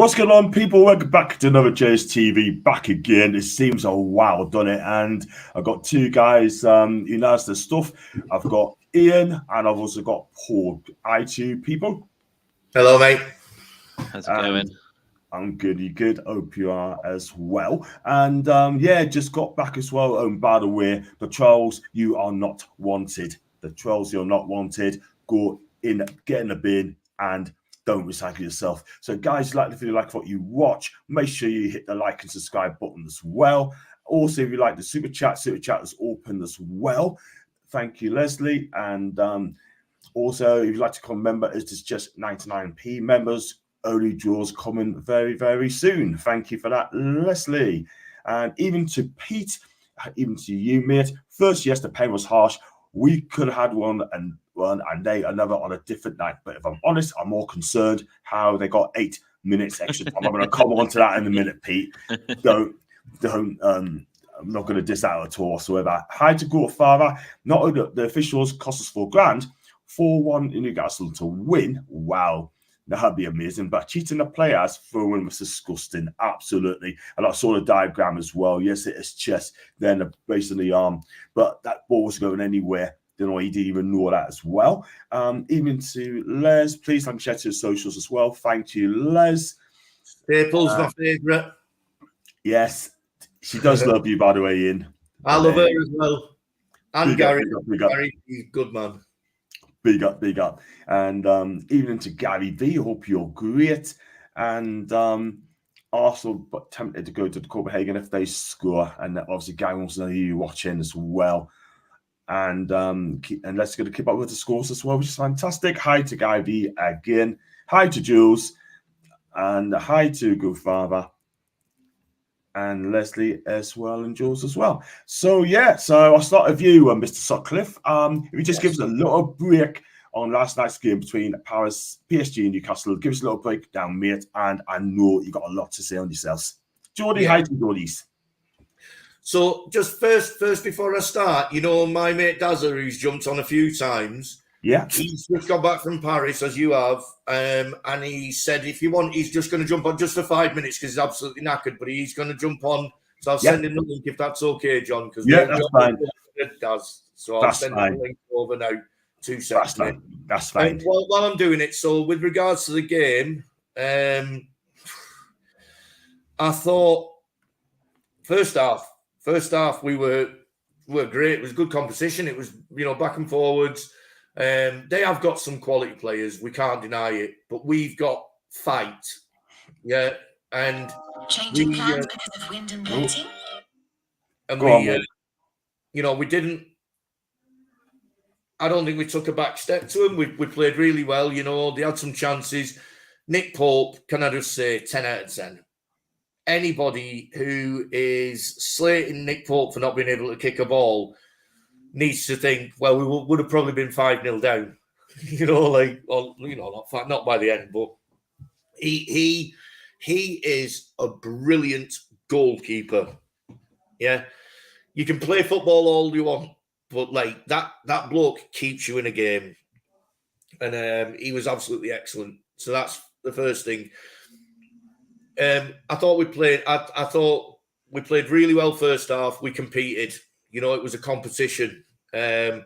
What's going on, people? Welcome back to another JSTV. Back again. It seems a while, done it? And I've got two guys who knows the stuff. I've got Ian and I've also got Paul. Hi, two people. Hello, mate. How's it going? I'm good. You good? Hope you are as well. And yeah, just got back as well. By the way, the trolls, you are not wanted. The trolls, you're not wanted. Go in, get in the bin, and don't recycle yourself. So, guys, if you like what you watch, make sure you hit the like and subscribe button as well. Also, if you like the super chat is open as well. Thank you, Leslie. And also, if you'd like to become a member, it's just 99p members. Only draws coming very, very soon. Thank you for that, Leslie. And even to Pete, even to you, mate. First, yes, the pain was harsh. We could have had one and they another on a different night. But if I'm honest, I'm more concerned how they got 8 minutes extra time. I'm going to come on to that in a minute, Pete. Don't. I'm not going to diss that at all. So about hi to Godfather. Not only the officials cost us $4,000, 4-1 in Newcastle to win. Wow. That'd be amazing. But cheating the players, throwing was disgusting. Absolutely. And I saw the diagram as well. Yes, it is chest, then the base of the arm. But that ball was going anywhere. He didn't even know that as well. Even to Les, please like share to the socials as well. Thank you, Les. Staples, my favourite. Yes. She does love you, by the way, Ian. I love her as well. And Gary. Gary, he's a good man. Big up. And even to Gary V, hope you're great. And also but tempted to go to Copenhagen if they score. And obviously Gary wants to know you watching as well. And let's go to keep up with the scores as well, which is fantastic. Hi to Guy V again. Hi to Jules. And hi to Godfather. And Leslie as well, and Jules as well. So yeah, so I'll start with you, Mr. Sutcliffe. If you just give us a little break on last night's game between Paris, PSG, and Newcastle, give us a little breakdown, mate. And I know you got a lot to say on yourselves. Geordie, hi to Geordies. So just first before I start, you know my mate Dazza, who's jumped on a few times. Yeah, he's just got back from Paris, as you have, and he said if you want, he's just going to jump on just for 5 minutes because he's absolutely knackered. But he's going to jump on, so I'll send him the link if that's okay, John. Because that's fine. It does, so I'll send him the link over now. 2 seconds. That's fine. While I'm doing it, so with regards to the game, I thought first half we were great. It was good competition. It was back and forwards. They have got some quality players, we can't deny it, but we've got fight, and changing plans because of wind and painting. And we didn't. I don't think we took a back step to them. We played really well. They had some chances. Nick Pope, can I just say, 10 out of 10. Anybody who is slating Nick Pope for not being able to kick a ball needs to think, well, we would have probably been 5-0 down, not by the end, but he is a brilliant goalkeeper. Yeah, you can play football all you want, but that bloke keeps you in a game, and he was absolutely excellent. So that's the first thing. I thought we played really well first half. We competed. It was a competition. I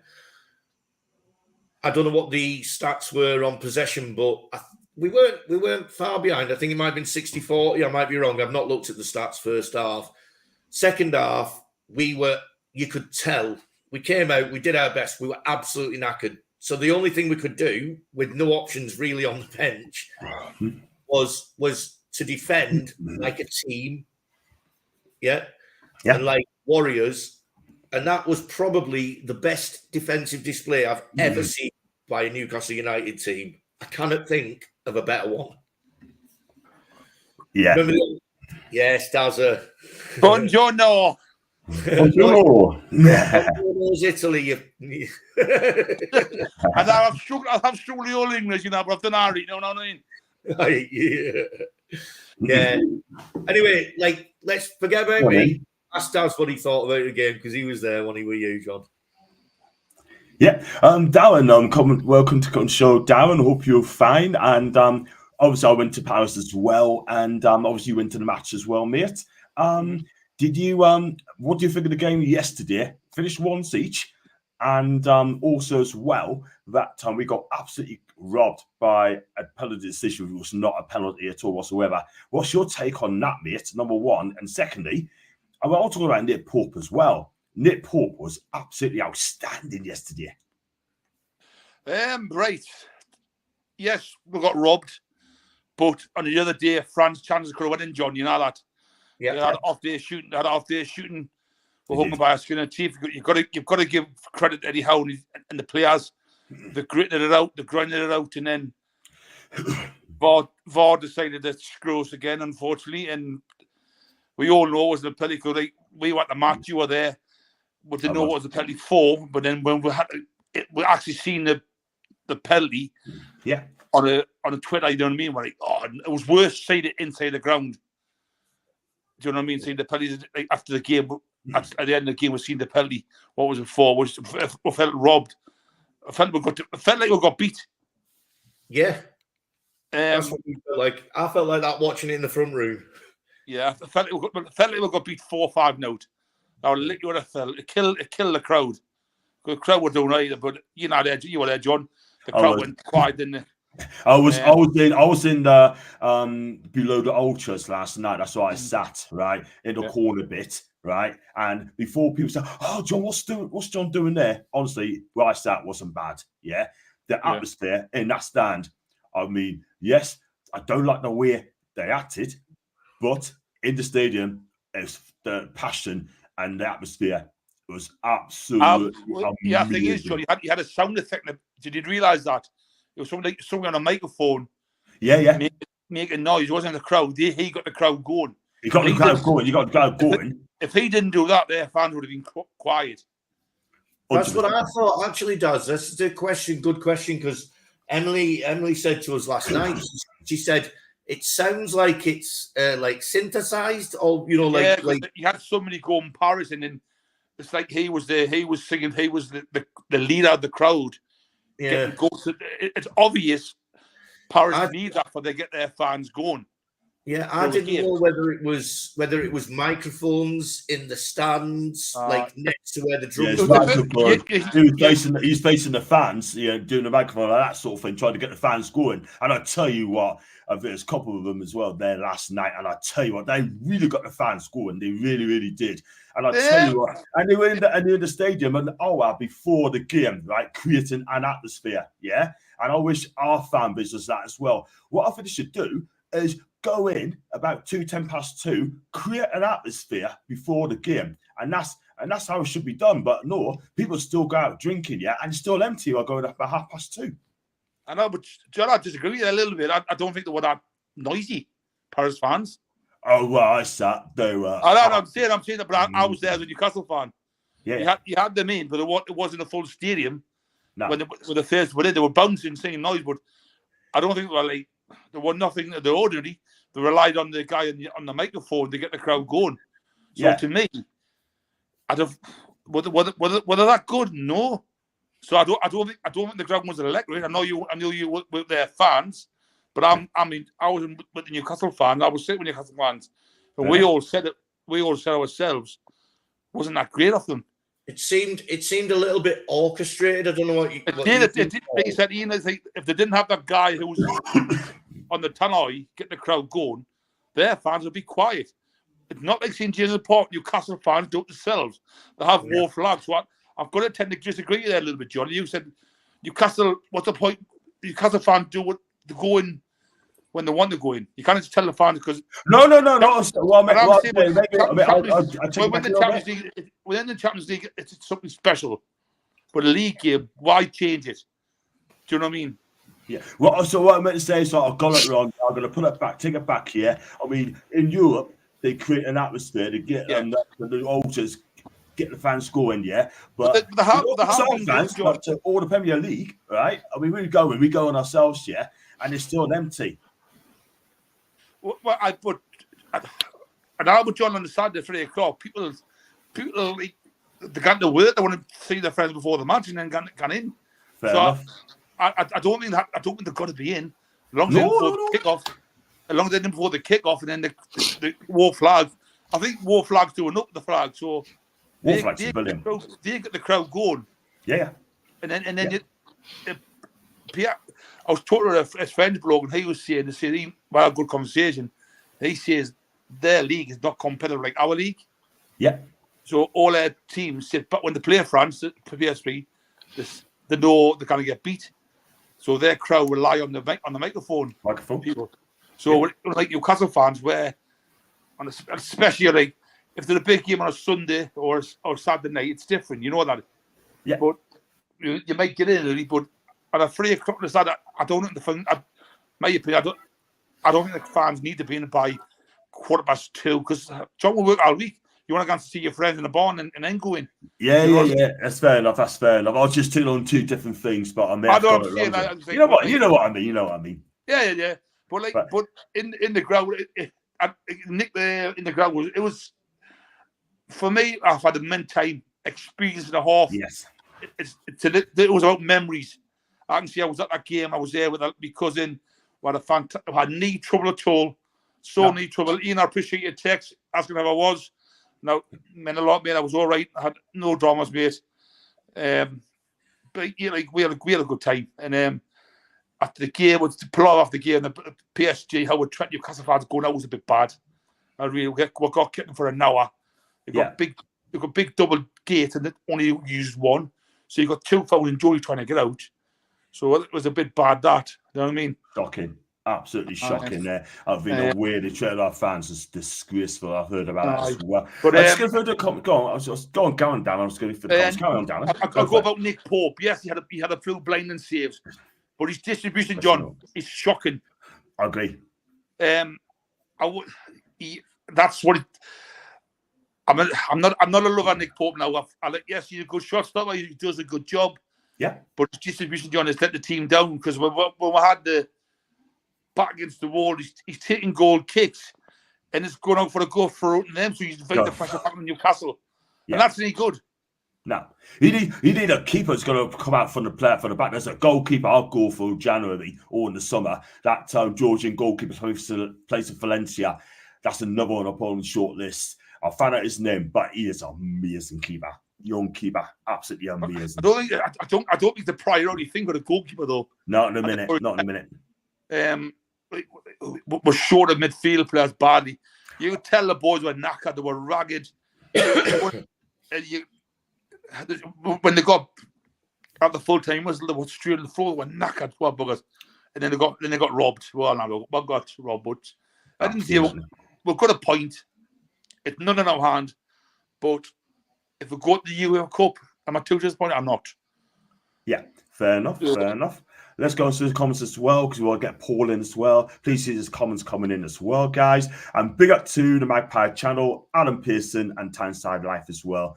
don't know what the stats were on possession, but we weren't far behind. I think it might have been 60-40. I might be wrong. I've not looked at the stats first half. Second half, you could tell. We came out, we did our best. We were absolutely knackered. So the only thing we could do with no options really on the bench was to defend like a team. Yeah. And like warriors. And that was probably the best defensive display I've ever seen by a Newcastle United team. I cannot think of a better one. Yeah. Yes, Dazza. Buongiorno. Buongiorno's Italy. And I've struggled all English, but I've done Irish, you know what I mean? Yeah. Anyway, let's forget about me. Ask Daz what he thought about the game because he was there when he were you, John. Yeah, Darren, welcome to the show, Darren. Hope you're fine. And obviously I went to Paris as well, and obviously you went to the match as well, mate. Did you what do you think of the game yesterday? Finished once each, and also as well that time we got absolutely robbed by a penalty decision, which was not a penalty at all whatsoever. What's your take on that, mate? Number one, and secondly, I'm also talking about Nick Pope as well. Nick Pope was absolutely outstanding yesterday. Right. Yes, we got robbed, but on the other day, France chances could have went in, John. You know that. Yeah. They had off day shooting. We're hung by our skin and teeth. You've got to give credit to Eddie Howe and the players. They gritted it out, they grinded it out, and then VAR decided to screw us again, unfortunately. And we all know it was the penalty. Like, we were at the match, you were there. We didn't know what was the penalty for, but then when we actually seen the penalty, on a Twitter, you know what I mean? We're like, oh, it was worse seeing it inside the ground. Do you know what I mean? Seeing the penalty like, after the game, at the end of the game, we seen the penalty. What was it for? We felt robbed. I felt like we got beat. Yeah, that's what we felt like. I felt like that watching it in the front room. Yeah, I felt like we got beat 4-5-0. I literally would have felt it killed the crowd. The crowd were doing either, but you were there, John. The crowd went quiet, didn't it? I was in the below the ultras last night. That's why I sat right in the corner bit, right. And before people say, "Oh, John, what's John doing there?" Honestly, where I sat wasn't bad. Yeah, the atmosphere in that stand. I mean, yes, I don't like the way they acted, but in the stadium, it's the passion and the atmosphere was absolutely amazing. Yeah, the thing is, John, you had a sound effect. Did you realise that? It was something on a microphone. Yeah. Making noise. It wasn't the crowd. He got the crowd going. You got the crowd going. You got the crowd going. If he didn't do that, their fans would have been quiet. That's what I thought. Actually, does this is a question? Good question, because Emily said to us last night. She said it sounds like it's like synthesized, or like you had somebody go in Paris, and then it's like he was there. He was singing. He was the leader of the crowd. Yeah, it's obvious Paris needs that for they get their fans going. Yeah, I didn't know whether it was microphones in the stands, like next to where the drums. He's facing the fans, doing the microphone like that sort of thing, trying to get the fans going. And I tell you what, there's a couple of them as well there last night, and I tell you what, they really got the fans going. They really, really did. And I tell you what, and they were in the stadium an hour before the game, right, creating an atmosphere. Yeah, and I wish our fan base does that as well. What I think they should do is go in about 2:10 create an atmosphere before the game, and that's how it should be done. But no, people still go out drinking, and it's still empty or going up about 2:30. I know, but John, I disagree with you a little bit. I don't think they were that noisy, Paris fans. Oh well, I sat. They were. I'm saying that, but I was there as a Newcastle fan. Yeah, you had them in, but it wasn't a full stadium. No. When the first were in, they were bouncing, singing noise, but I don't think there was nothing of the ordinary. They relied on the guy on the microphone to get the crowd going. So to me, were they that good? No. So I don't think the crowd was electric. I know you were their fans, but I was with the Newcastle fans. I was sitting with Newcastle fans, and we all said ourselves, wasn't that great of them? It seemed a little bit orchestrated. I don't know what you. It did. He said, Ian, if they didn't have that guy who was on the tannoy get the crowd going, their fans would be quiet. It's not like St. James's Park. Newcastle fans do it themselves. They have war flags. So I've got to tend to disagree with you there a little bit, John. You said Newcastle. What's the point? Newcastle fans do what they go in when they want to go in. You can't just tell the fans because no. Within the Champions League, it's something special. But a league game, why change it? Do you know what I mean? Yeah. Well, so what I meant to say is I've got it wrong. I'm going to put it back, take it back here. I mean, in Europe, they create an atmosphere to get the ultras, get the fans going, But all the Premier League, right? I mean, we go on ourselves, and it's still empty. Well, I would John on the Saturday 3 o'clock. People like, they got to work. They want to see their friends before the match, and then gone in. Fair enough. I don't think they've got to be in. long as they didn't before the kickoff. As long as they didn't before the kickoff, and then the war flag. I think war flags doing up the flag, so war flags are brilliant. They get the crowd going. Yeah. And then I was talking to a French bloke, and he was saying, we had a good conversation. He says their league is not competitive like our league. Yeah. So all their teams sit, but when they play France, PSV, they know they're going to get beat. So their crowd rely on the microphone. People. So like Newcastle fans, where, especially like if they're a big game on a Sunday or Saturday night, it's different. You know that. Yeah. But you might get in early, but at 3 o'clock on Saturday, I don't think my opinion, I don't think the fans need to be in by 2:15 because John will work all week. You want to go and see your friends in the barn and then go in. Yeah. That's fair enough. I was just talking on two different things, but I'm there. I don't see that. You know what I mean. Yeah. But in the ground, Nick there in the ground it was for me. I've had a mint time experience and a half. Yes. It was about memories. I can see I was at that game. I was there with my cousin. We had knee trouble at all. Knee trouble. Ian, I appreciate your text asking how I was. Now, meant a lot, mate. I was all right. I had no dramas, mate. But yeah, like we had a good time. And after the game, to pull off the game, the PSG, how we Trent Newcastle fans going out was a bit bad. We got kicked for an hour. We got big double gate and only used one. So you got 2 fouls and Joey trying to get out. So it was a bit bad, that. You know what I mean? Shocking. Absolutely shocking there. I've been aware the treated our fans is disgraceful. I've heard about that as well. But I'm just going for the comment. Go on. I was just going down. I was going for the comments. Carry on, Dan. I'll go about Nick Pope. Yes, he had a few blinding saves, but his distribution, John, is shocking. I agree. That's what. I'm not a lover of Nick Pope now. Yes, he's a good shot stopper. He does a good job. Yeah. But his distribution, John, has let the team down because when we had the back against the wall, he's taking goal kicks and it's going out for a go for them, so he's fighting the pressure back on Newcastle. Yeah. And that's any good. No. You need a keeper who's going to come out from the player from the back. There's a goalkeeper I'll go for January or in the summer. That Georgian goalkeeper plays for Valencia. That's another one up on the short list. I'll find out his name, but he is an amazing keeper. Young keeper, absolutely amazing. I don't think the priority thing with a goalkeeper though. Not in a minute. We're short of midfield players badly. You could tell the boys were knackered, they were ragged. When they got at the full time whistle, they were straight on the floor, they were knackered, poor buggers. And then they got robbed. Well, no, we got robbed, but I didn't see we've got a point. It's none in our hand, but if we go to the UEFA Cup, am I too disappointed? I'm not. Yeah, fair enough. Let's go into the comments as well, because we want to get Paul in as well. Please see his comments coming in as well, guys. And big up to the Magpie channel, Adam Pearson and Tyneside Life as well.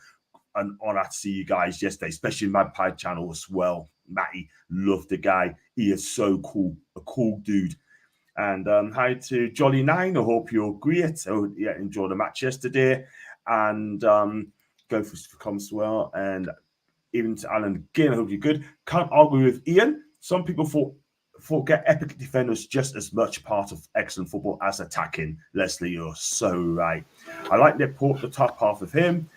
An honour to see you guys yesterday, especially Magpie channel as well. Matty, loved the guy. He is so cool, a cool dude. And hi to Jolly9. I hope you're great. So yeah, enjoy the match yesterday. And go for comments as well. And even to Alan again, I hope you're good. Can't argue with Ian. Some people forget epic defenders just as much part of excellent football as attacking. Leslie, you're so right. I like Nick Pope, the top half of him.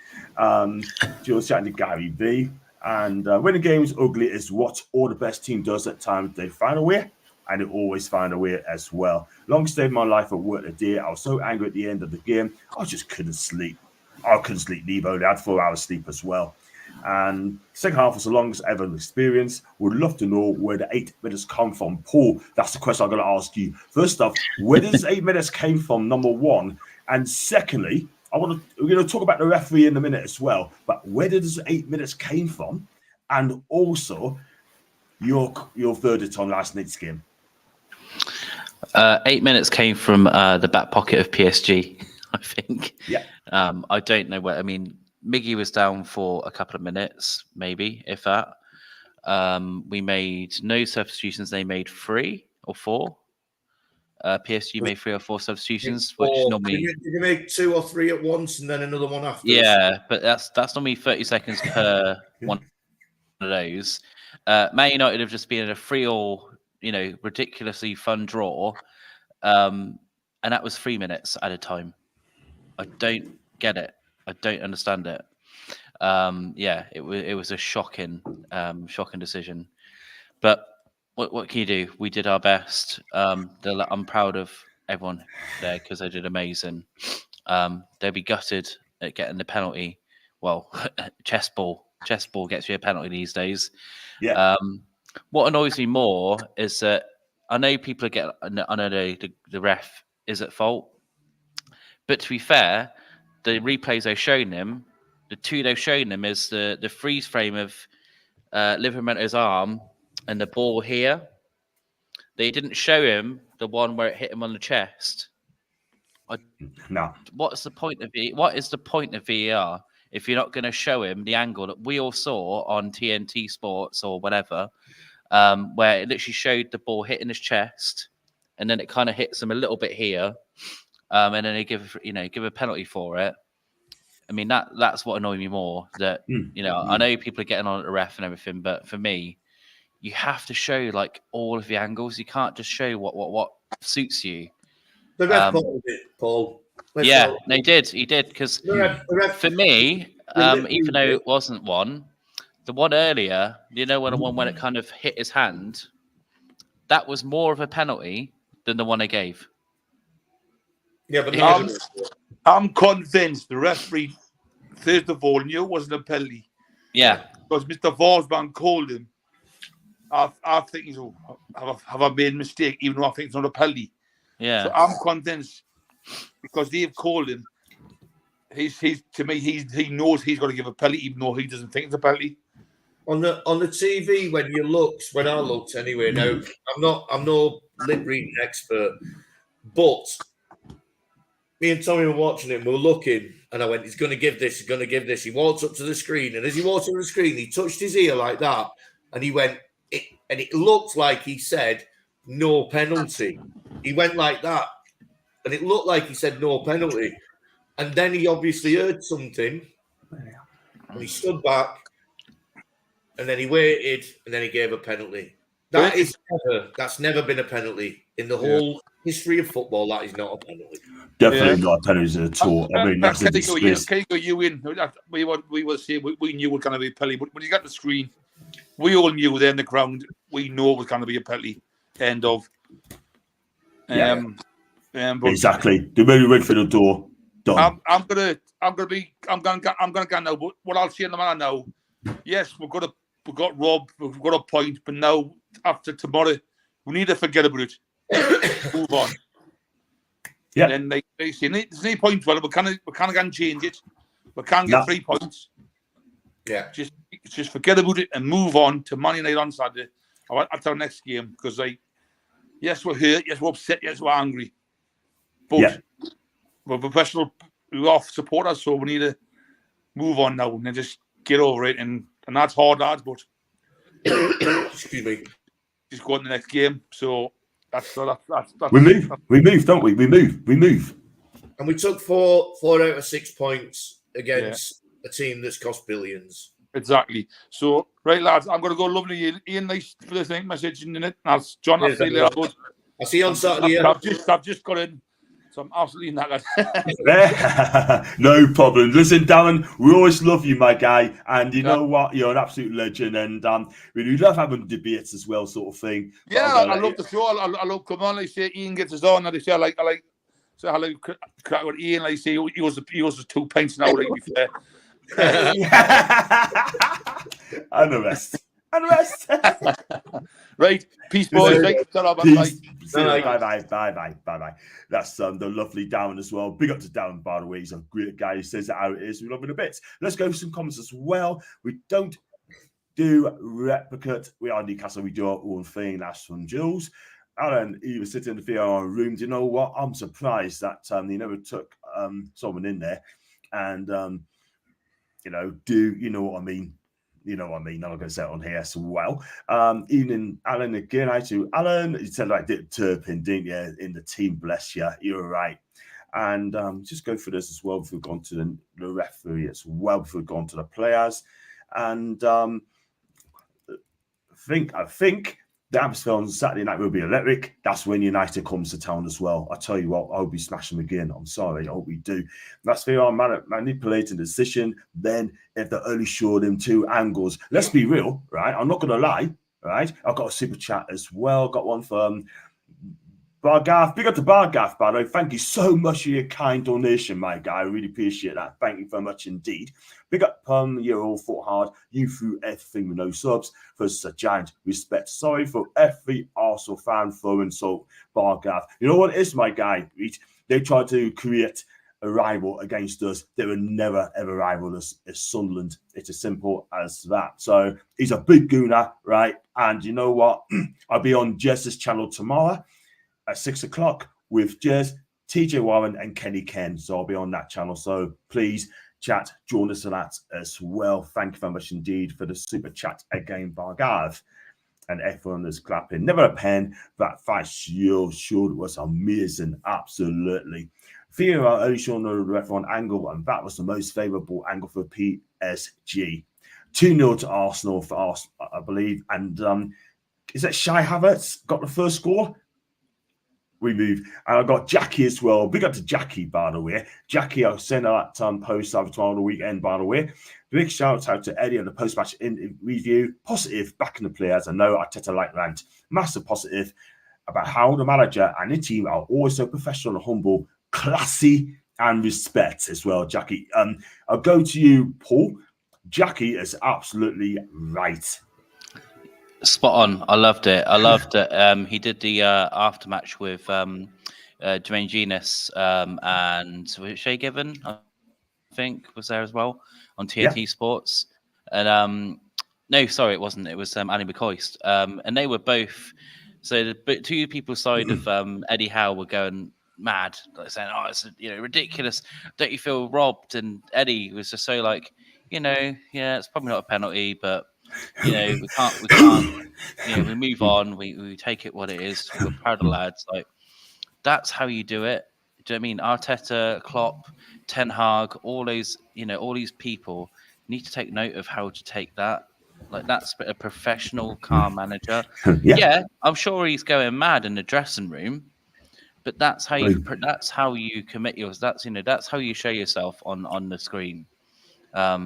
Jules chatting to Gary V. And when the game is ugly is what all the best team does at times. They find a way, and they always find a way as well. Longest day of my life at work today. I was so angry at the end of the game. I just couldn't sleep. I couldn't sleep either. I had 4 hours sleep as well. And second half was the longest ever experience. Would love to know where the 8 minutes come from. Paul, that's the question I'm going to ask you. First off, where does 8 minutes came from, number one? And secondly, we're going to talk about the referee in a minute as well. But where did this 8 minutes came from? And also, your verdict on last night's game. 8 minutes came from the back pocket of PSG, I think. Yeah. I don't know where. I mean, Miggy was down for a couple of minutes, maybe, if that. We made no substitutions. They made 3 or 4. PSG made 3 or 4 substitutions, which normally you make 2 or 3 at once and then another one after. Yeah, but that's normally 30 seconds per one of those. Man United have just been in a free all, ridiculously fun draw, and that was 3 minutes at a time. I don't get it. I don't understand it. It was a shocking decision. But what can you do? We did our best. I'm proud of everyone there because they did amazing. They'll be gutted at getting the penalty. Well, chess ball gets you a penalty these days. Yeah. What annoys me more is that I know people I know the ref is at fault, but to be fair, the replays they've shown him, the two they've shown him is the freeze frame of Livermento's arm and the ball here. They didn't show him the one where it hit him on the chest. No. What is the point of VAR if you're not going to show him the angle that we all saw on TNT Sports or whatever, where it literally showed the ball hitting his chest, and then it kind of hits him a little bit here, and then they give a penalty for it. I mean that's what annoyed me more. That I know people are getting on at the ref and everything, but for me, you have to show like all of the angles. You can't just show what suits you. The ref bottled it, Paul. He did because for me, even though it wasn't one, the one earlier, when it kind of hit his hand, that was more of a penalty than the one I gave. Yeah, but I'm convinced the referee, first of all, knew it wasn't a penalty. Yeah. Because Mr. Vorsman called him. I think have I made a mistake, even though I think it's not a penalty. Yeah. So I'm convinced because they've called him. He knows he's got to give a penalty, even though he doesn't think it's a penalty. On the TV, when I looked anyway. Now I'm no lip reading expert, but me and Tommy were watching it. And we were looking, and I went, "He's going to give this. He's going to give this." He walked up to the screen, and as he walked up to the screen, he touched his ear like that, and he went. It looked like he said no penalty. He went like that, and it looked like he said no penalty. And then he obviously heard something, and he stood back, and then he waited, and then he gave a penalty. That's never been a penalty in the whole history of football. That is not a penalty. Definitely not a penalty at all. I mean, that's a disgrace. You in? We will say we knew it was going to be a penalty, but when you got the screen, we all knew there in the ground. We know it was going to be a penalty. End of. Exactly. The minute you went for the door, done. I'm gonna go now. But what I'll say in the matter now, yes, we got robbed, we've got a point, but now after tomorrow, we need to forget about it. Move on. Yeah. And then they say there's no point. Well, we can't change it. We can't get 3 points. Yeah. Just forget about it and move on to Man United on Saturday. That's our next game because yes, we're hurt, yes, we're upset, yes, we're angry. But we're professional, we're supporters, so we need to move on now and just get over it. And that's hard, lads, but excuse me. Just go on to the next game. So that's we move, don't we? We move. And we took four out of 6 points against a team that's cost billions. Exactly. So, right, lads, I'm going to go lovely. Ian, nice for the thing, message in it. That's John. I'll see you later. I'll see you on Saturday. I've just got in, so I'm absolutely knackered. No problem. Listen, Darren, we always love you, my guy, and you know what? You're an absolute legend, and we love having debates as well, sort of thing. Yeah, I love the show. I love come on. Like say, Ian gets us on, and they say I like crack with Ian. Like say he was the 2 pints now. Like before. And the rest. Right, peace, boys. Peace. Bye. That's the lovely Darren as well. Big up to Darren, by the way. He's a great guy. He says it how it is. We love it a bit. Let's go for some comments as well. We don't do replicate. We are Newcastle. We do our own thing. That's from Jules. Alan, he was sitting in the VR room. Do you know what? I'm surprised that he never took someone in there and do you know what I mean? You know what I mean? I'm not going to say it on here as well. Evening, Alan, again. I to Alan. You said like did Turpin, didn't you? In the team, bless you. You're right. And just go through this as well before we've gone to the referee as well, before we've gone to the players. And I think The atmosphere on Saturday night will be electric. That's when United comes to town as well. I tell you what, I hope we smash them again. I'm sorry, I hope we do. That's very manipulating the decision. Then, if they only show them 2 angles, let's be real, right? I'm not going to lie, right? I've got a super chat as well. Got one from Bargath. Big up to Bargath, by the way. Thank you so much for your kind donation, my guy. I really appreciate that. Thank you very much indeed. Big up, you all fought hard. You threw everything with no subs. For such a giant respect. Sorry for every Arsenal fan throwing salt, Bargath. You know what it is, my guy? They tried to create a rival against us. They would never, ever rival us as Sunderland. It's as simple as that. So he's a big gooner, right? And you know what? I'll be on Jess's channel tomorrow at 6 o'clock with Jess, TJ Warren, and Kenny Ken. So I'll be on that channel. So please chat, join us for that as well. Thank you very much indeed for the super chat again, Bargav. And everyone is clapping. Never a pen. That fight sure was amazing. Absolutely. Theo only shown the referee angle, and that was the most favourable angle for PSG. 2-0 to Arsenal for Arsenal, I believe. And is that Shai Havertz got the first score? We move. And I got Jackie as well. Big up to Jackie, by the way. Jackie, I sent out that post over tomorrow on the weekend, by the way. Big shout out to Eddie on the post-match review. Positive, back in the players. I know Arteta like rant. Massive positive about how the manager and the team are always so professional and humble, classy, and respect as well, Jackie. I'll go to you, Paul. Jackie is absolutely right. Spot on. I loved it. I loved that he did the aftermatch with Jermaine Genius and was it Shay Given, I think, was there as well on TNT Sports. And no, sorry, it wasn't. It was Ali McCoist. And they were both. So the 2 people's side of Eddie Howe were going mad, like saying, "Oh, it's ridiculous. Don't you feel robbed?" And Eddie was just so like, yeah, it's probably not a penalty, but. We can't. We move on. We take it what it is. We're proud of the lads. Like that's how you do it. Do you know what I mean? Arteta, Klopp, Ten Hag, all those, all these people need to take note of how to take that. Like that's a professional, calm manager. Yeah, I'm sure he's going mad in the dressing room, but that's how you. That's how you commit yours. That's how you show yourself on the screen. I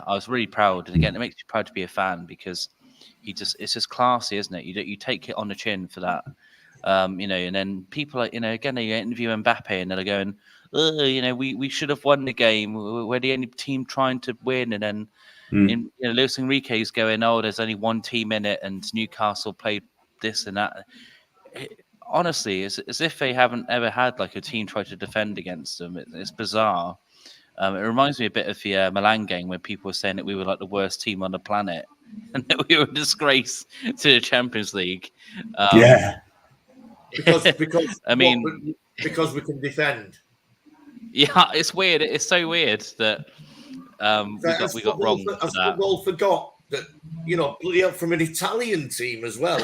was really proud, and again, it makes you proud to be a fan because it's just classy, isn't it? You take it on the chin for that, and then people again, they interview Mbappe and they're going, we should have won the game. We're the only team trying to win, and then Luis Enrique's going, oh, there's only one team in it, and Newcastle played this and that. Honestly, it's as if they haven't ever had like a team try to defend against them. It's bizarre. It reminds me a bit of the Milan game where people were saying that we were like the worst team on the planet and that we were a disgrace to the Champions League. Because because we can defend. Yeah, it's weird. It's so weird that we got wrong for that. Football forgot that bloody hell, from an Italian team as well.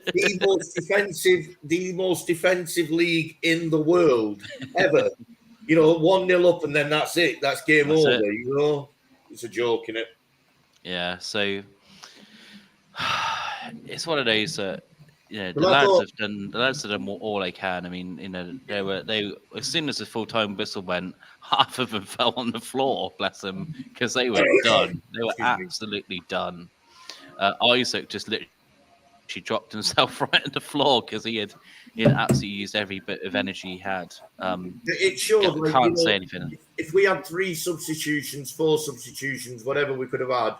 the most defensive league in the world ever. 1-0 up and then that's it. That's game over. It's a joke, isn't it? Yeah. So it's one of those that the lads have done all they can. I mean, they as soon as the full-time whistle went, half of them fell on the floor. Bless them, because they were done. They were absolutely done. Isaac just literally dropped himself right on the floor because he had absolutely used every bit of energy he had. It showed. Can't say anything. If we had 3 substitutions, 4 substitutions, whatever we could have had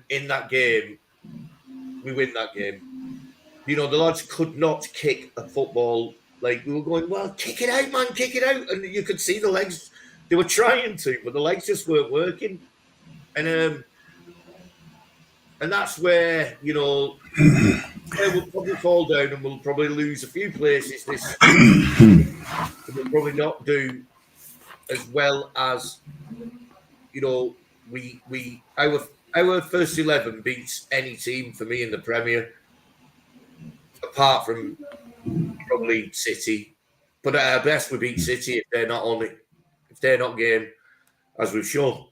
in that game, we win that game. The lads could not kick a football. Like we were going, well, kick it out, man, kick it out, and you could see the legs. They were trying to, but the legs just weren't working, and that's where we'll probably fall down and we'll probably lose a few places. We'll probably not do as well as our first 11 beats any team for me in the Premier, apart from probably City. But at our best, we beat City if they're not on it, if they're not game, as we've shown.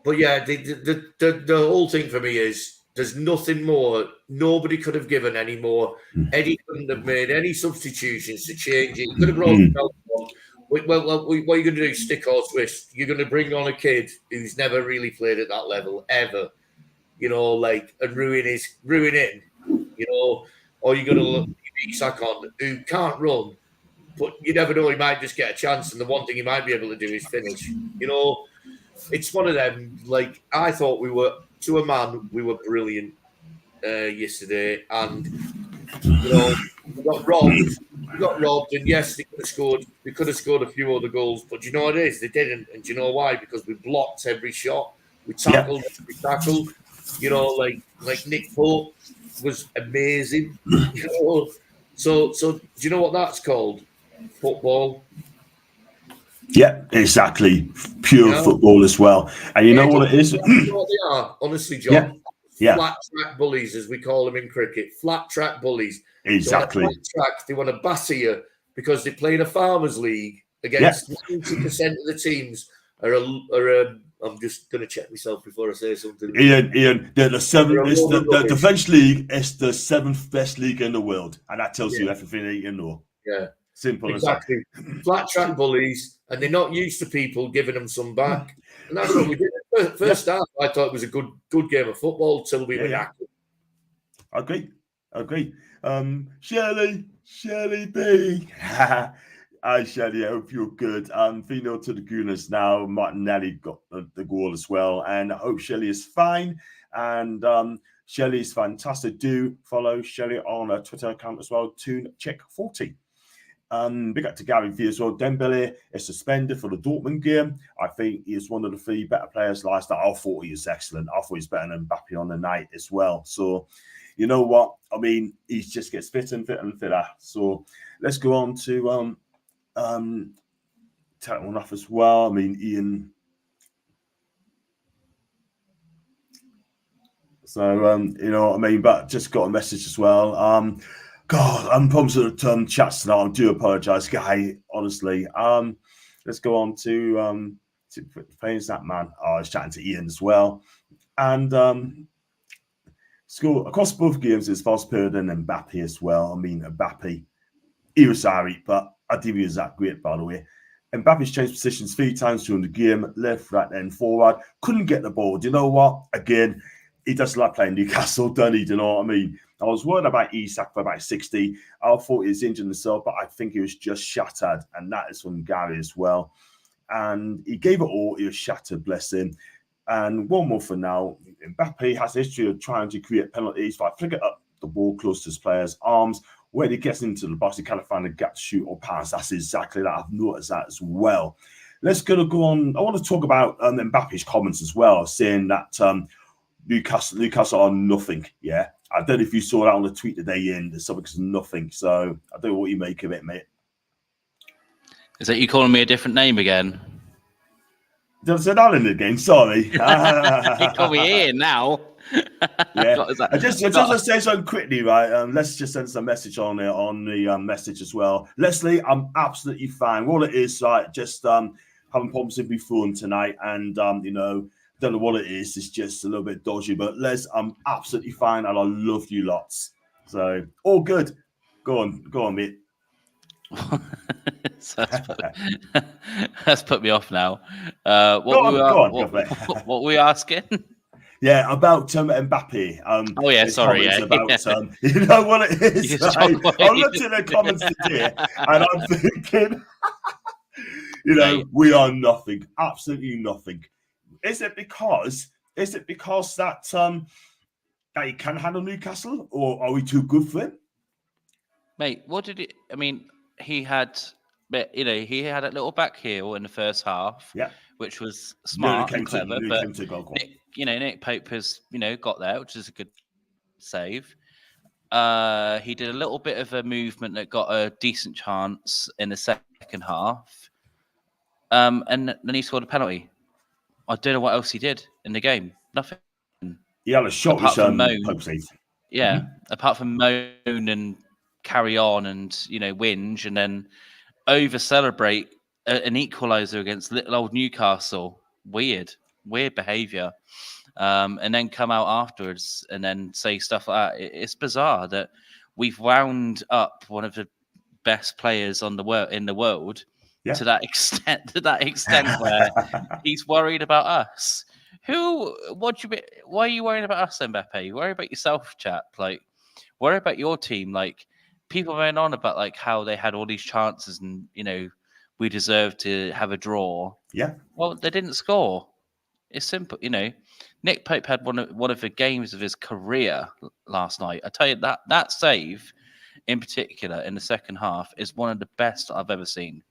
But yeah, the whole thing for me is there's nothing more. Nobody could have given any more. Eddie couldn't have made any substitutions to change it. He could have brought the belt on. Well, what are you going to do? Stick or twist? You're going to bring on a kid who's never really played at that level ever, and ruin him, or you're going to look Isak on who can't run, but you never know, he might just get a chance, and the one thing he might be able to do is finish. It's one of them. Like, I thought we were, to a man, we were brilliant yesterday, and we got robbed. We got robbed, and yes, they could have scored. They could have scored a few other goals, but you know what it is? They didn't, and do you know why? Because we blocked every shot. We tackled. Yeah. We tackled. Like Nick Pope was amazing. So do you know what that's called? Football. Yeah, exactly. Pure football as well. And you know what it is? You know what they are, honestly, John. Yeah. Flat track bullies, as we call them in cricket. Flat track bullies. Exactly. They want to batter you because they play in a farmers league against 90% of the teams are I'm just going to check myself before I say something. Ian, the French league is the 7th best league in the world, and that tells you everything that you know. Yeah, simple exactly. as that. Flat track bullies, and they're not used to people giving them some back, and that's what we did. First half, I thought it was a good game of football till we were knackered. Agree. Shirley B. Hi, Shelley. I hope you're good. 3-0 to the Gooners now. Martinelli got the goal as well. And I hope Shelley is fine. And Shelley is fantastic. Do follow Shelley on her Twitter account as well, TuneCheck40. Big up to Gary V as well. Dembele is suspended for the Dortmund game. I think he is one of the 3 better players last night. I thought he was excellent. I thought he was better than Mbappe on the night as well. So, you know what? I mean, he just gets fitter and fitter. So let's go on to take one off as well. I mean, Ian. So, you know what I mean? But just got a message as well. God, I'm problems with the chats tonight. I do apologise, guy. Honestly. Let's go on to Fane's that man. I was chatting to Ian as well. And score across both games is fast period and Mbappe as well. I mean, Mbappe, he was sorry, but I think he was that great, by the way. Mbappe's changed positions 3 times during the game, left, right, and forward. Couldn't get the ball. Do you know what? Again, he doesn't like playing Newcastle, doesn't he? Do you know what I mean? I was worried about Isak for about 60. I thought he was injured himself, but I think he was just shattered. And that is from Gary as well. And he gave it all. He was shattered, bless him. And one more for now. Mbappe has a history of trying to create penalties by flicking up the ball close to his player's arms. When he gets into the box, he can't find a gap to shoot or pass. That's exactly that. I've noticed that as well. Let's go on. I want to talk about Mbappe's comments as well, saying that Newcastle are nothing. Yeah. I don't know if you saw that on the tweet today, Ian. There's something is nothing. So I don't know what you make of it, mate. Is that you calling me a different name again? Did I say that in the game? Sorry. You call me Ian now. Yeah. I just want to say something quickly, right? Let's just send some message on the message as well. Leslie, I'm absolutely fine. All it is, like, just having problems with my phone tonight, and you know, don't know what it is. It's just a little bit dodgy, but Les, I'm absolutely fine, and I love you lots. So all good. Go on, mate. So that's put me off now. What were we asking? Yeah, about Mbappe. Oh yeah, sorry. Yeah. About you know what it is. Right? I looked at the comments today, and I'm thinking, you know, we are nothing, absolutely nothing. Is it because that that he can handle Newcastle, or are we too good for him? Mate, what did he? I mean, he had a little back heel in the first half, which was smart and clever. But Nick Pope has got there, which is a good save. He did a little bit of a movement that got a decent chance in the second half, and then he scored a penalty. I don't know what else he did in the game. Nothing. He had a shot apart from moan. Pope save. Yeah, apart from moan and carry on and whinge and then over celebrate an equaliser against little old Newcastle. Weird. weird behaviour, and then come out afterwards and then say stuff like that. It's bizarre that we've wound up one of the best players in the world to that extent where he's worried about us. Why are you worrying about us, Mbappe? Worry about yourself, chap. Like, worry about your team. Like, people went on about like how they had all these chances and we deserve to have a draw. Yeah. Well, they didn't score. It's simple, Nick Pope had one of the games of his career last night. I tell you that save in particular in the second half is one of the best I've ever seen.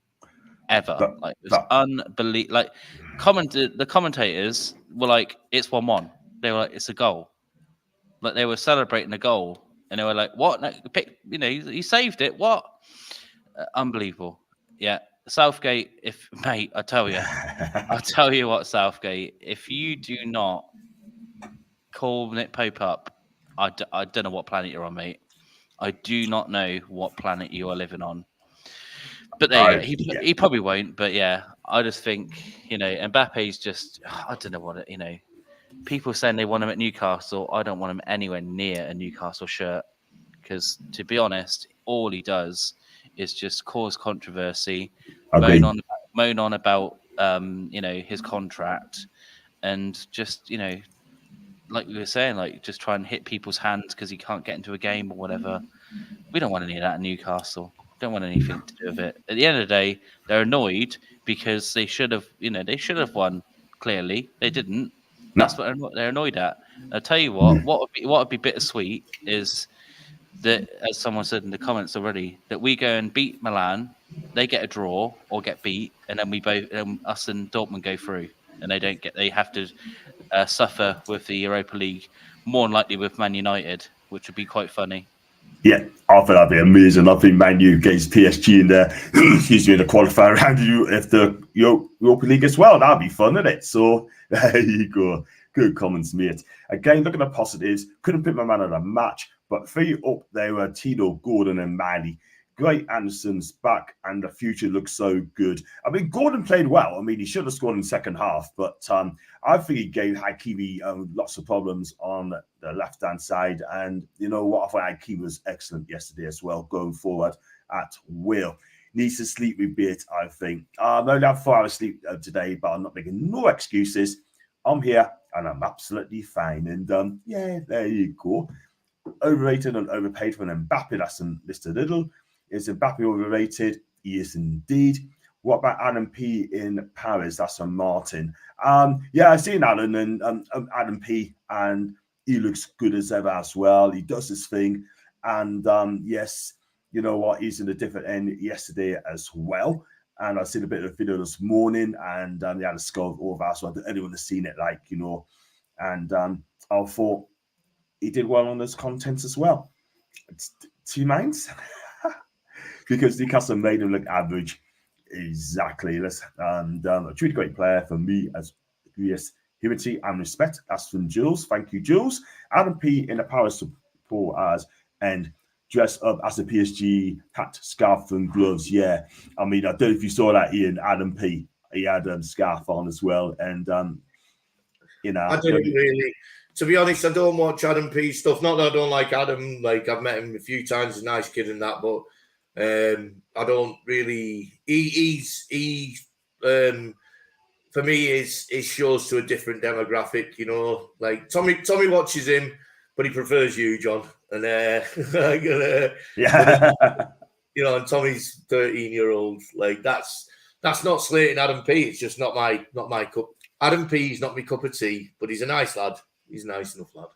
Ever. It was unbelievable. Like, the commentators were like, it's 1-1. They were like, it's a goal. Like, they were celebrating the goal. And they were like, what? No, he saved it. What? Unbelievable. Yeah. Southgate, mate, I tell you what, Southgate, if you do not call Nick Pope up, I don't know what planet you're on, mate. I do not know what planet you are living on. But there you go. He probably won't. But yeah, I just think, Mbappe's just, I don't know what people saying they want him at Newcastle. I don't want him anywhere near a Newcastle shirt because, to be honest, all he does is just cause controversy, moan on about his contract, and just like we were saying, like just try and hit people's hands because he can't get into a game or whatever. We don't want any of that in Newcastle. Don't want anything to do with it. At the end of the day, they're annoyed because they should have won. Clearly, they didn't. That's what they're annoyed at. I'll tell you what would be bittersweet is that, as someone said in the comments already, that we go and beat Milan, they get a draw or get beat, and then we both, us and Dortmund go through, and they have to suffer with the Europa League, more than likely with Man United, which would be quite funny. Yeah, I think that'd be amazing. I think Man U gets PSG in there, excuse me, in the qualifier round if the Europa League as well. That'd be fun, isn't it? So there you go. Good comments, mate. Again, looking at positives, couldn't pick my man of the match, but 3 up there were Tino, Gordon, and Miley. Great Anderson's back, and the future looks so good. I mean, Gordon played well. I mean, he should have scored in the second half, but I think he gave Hakimi lots of problems on the left-hand side. And you know what? I thought Hakimi was excellent yesterday as well, going forward at will. Needs to sleep a bit, I think. I'm only had 4 hours sleep today, but I'm not making no excuses. I'm here, and I'm absolutely fine. And yeah, there you go. Overrated and overpaid for an Mbappe. That's listed little. Is Mbappe overrated? He is indeed. What about Adam P in Paris? That's from Martin. Yeah, I've seen Alan and Adam P, and he looks good as ever as well. He does his thing, and yes, you know what? He's in a different end yesterday as well. And I've seen a bit of a video this morning, and he had a skull of all that. So anyone has seen it, and I thought he did well on those contents as well. It's 2 minds. Because Newcastle made him look average. Exactly. A truly great player for me as yes, humility and respect. That's from Jules. Thank you, Jules. Adam P in the power support and dress up as a PSG hat, scarf, and gloves. Yeah. I mean, I don't know if you saw that, Ian. Adam P. He had a scarf on as well. And I didn't really. To be honest, I don't watch Adam P stuff. Not that I don't like Adam. Like, I've met him a few times, a nice kid and that, but I don't really. For me, his shows to a different demographic. Like Tommy watches him, but he prefers you, John. And yeah, and Tommy's 13-year-old. Like that's not slating Adam P. It's just not my cup. Adam P is not my cup of tea, but he's a nice lad. He's a nice enough lad.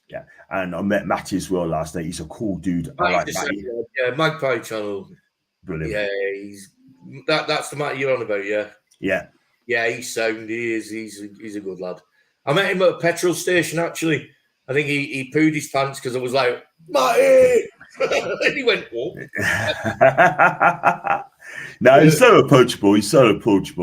Yeah, and I met Matty as well last night. He's a cool dude. I like Matty. Yeah, Magpie Channel. Brilliant. Yeah, that's the Matty you're on about. Yeah. Yeah, he's sound. He is. He's a good lad. I met him at a petrol station actually. I think he pooed his pants because I was like, Matty, and he went, "Whoa." No, he's so approachable.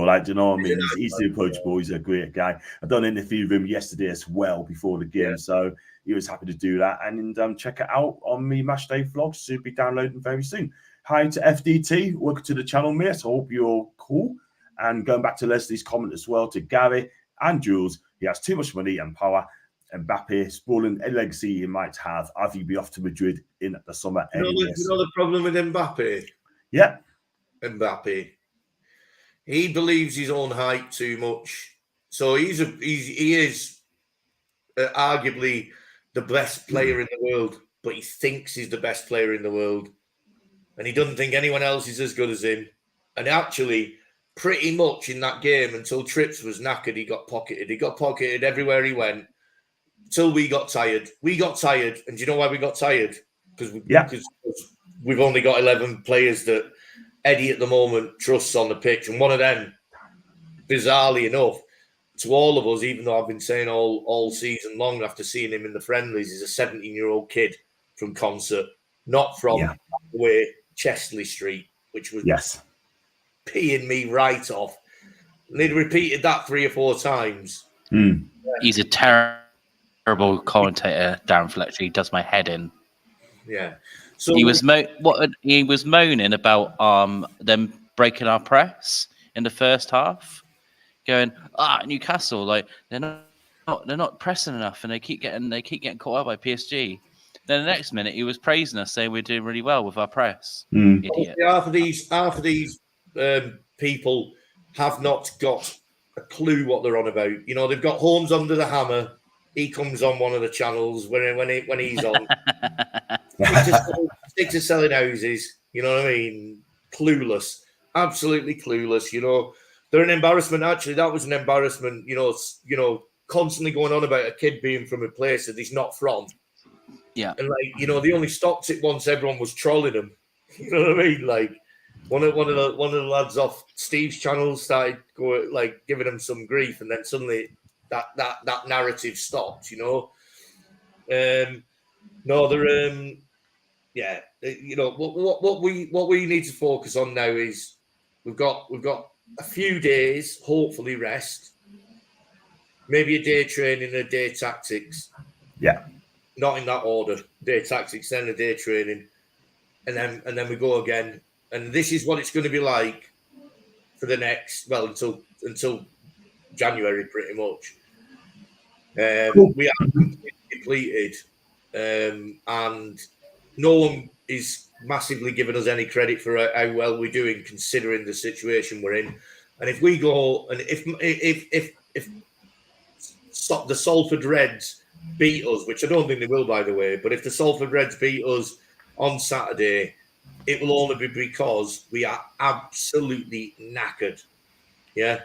Like, you know what I mean? He's easily approachable. He's a great guy. I done an interview with him yesterday as well before the game, so he was happy to do that. And check it out on me Matchday vlogs. Should be downloading very soon. Hi to FDT. Welcome to the channel, mate. I hope you're cool. And going back to Leslie's comment as well, to Gary, and duels. He has too much money and power. Mbappe, spoiling a legacy he might have. I think he'll be off to Madrid in the summer. You know the problem with Mbappe? Yeah. Mbappe. He believes his own hype too much. So he is arguably the best player in the world, but he thinks he's the best player in the world. And he doesn't think anyone else is as good as him. And actually, pretty much in that game, until Trips was knackered, he got pocketed. He got pocketed everywhere he went. Till we got tired. We got tired. And do you know why we got tired? Because we've only got 11 players that Eddie at the moment trusts on the pitch. And one of them, bizarrely enough, to all of us, even though I've been saying all season long after seeing him in the friendlies, is a 17-year-old kid from Concert, not from way Chesley Street, which was peeing me right off. And they'd repeated that 3 or 4 times. He's a terrible commentator, Darren Fletcher. He does my head in. Yeah. So he was moaning about them breaking our press in the first half, going, Newcastle, like they're not pressing enough, and they keep getting caught out by PSG. Then the next minute he was praising us, saying we're doing really well with our press. Idiot. Half of these people have not got a clue what they're on about. You know, they've got Holmes under the hammer. He comes on one of the channels when he's on. Stick to selling houses. You know what I mean? Clueless, absolutely clueless. You know, they're an embarrassment. Actually, that was an embarrassment. You know, constantly going on about a kid being from a place that he's not from. Yeah, and they only stopped it once everyone was trolling him. You know what I mean? Like one of the lads off Steve's channel started going giving him some grief, and then suddenly that narrative stopped. You know, no, they're you know what we need to focus on now is we've got a few days, hopefully rest, maybe a day training, a day tactics. Yeah. Not in that order. Day tactics, then a day training, and then we go again. And this is what it's going to be like for the next until January, pretty much. We are depleted, and no one is massively giving us any credit for how well we're doing, considering the situation we're in. And if we go and if the Salford Reds beat us, which I don't think they will, by the way, but if the Salford Reds beat us on Saturday, it will only be because we are absolutely knackered. Yeah.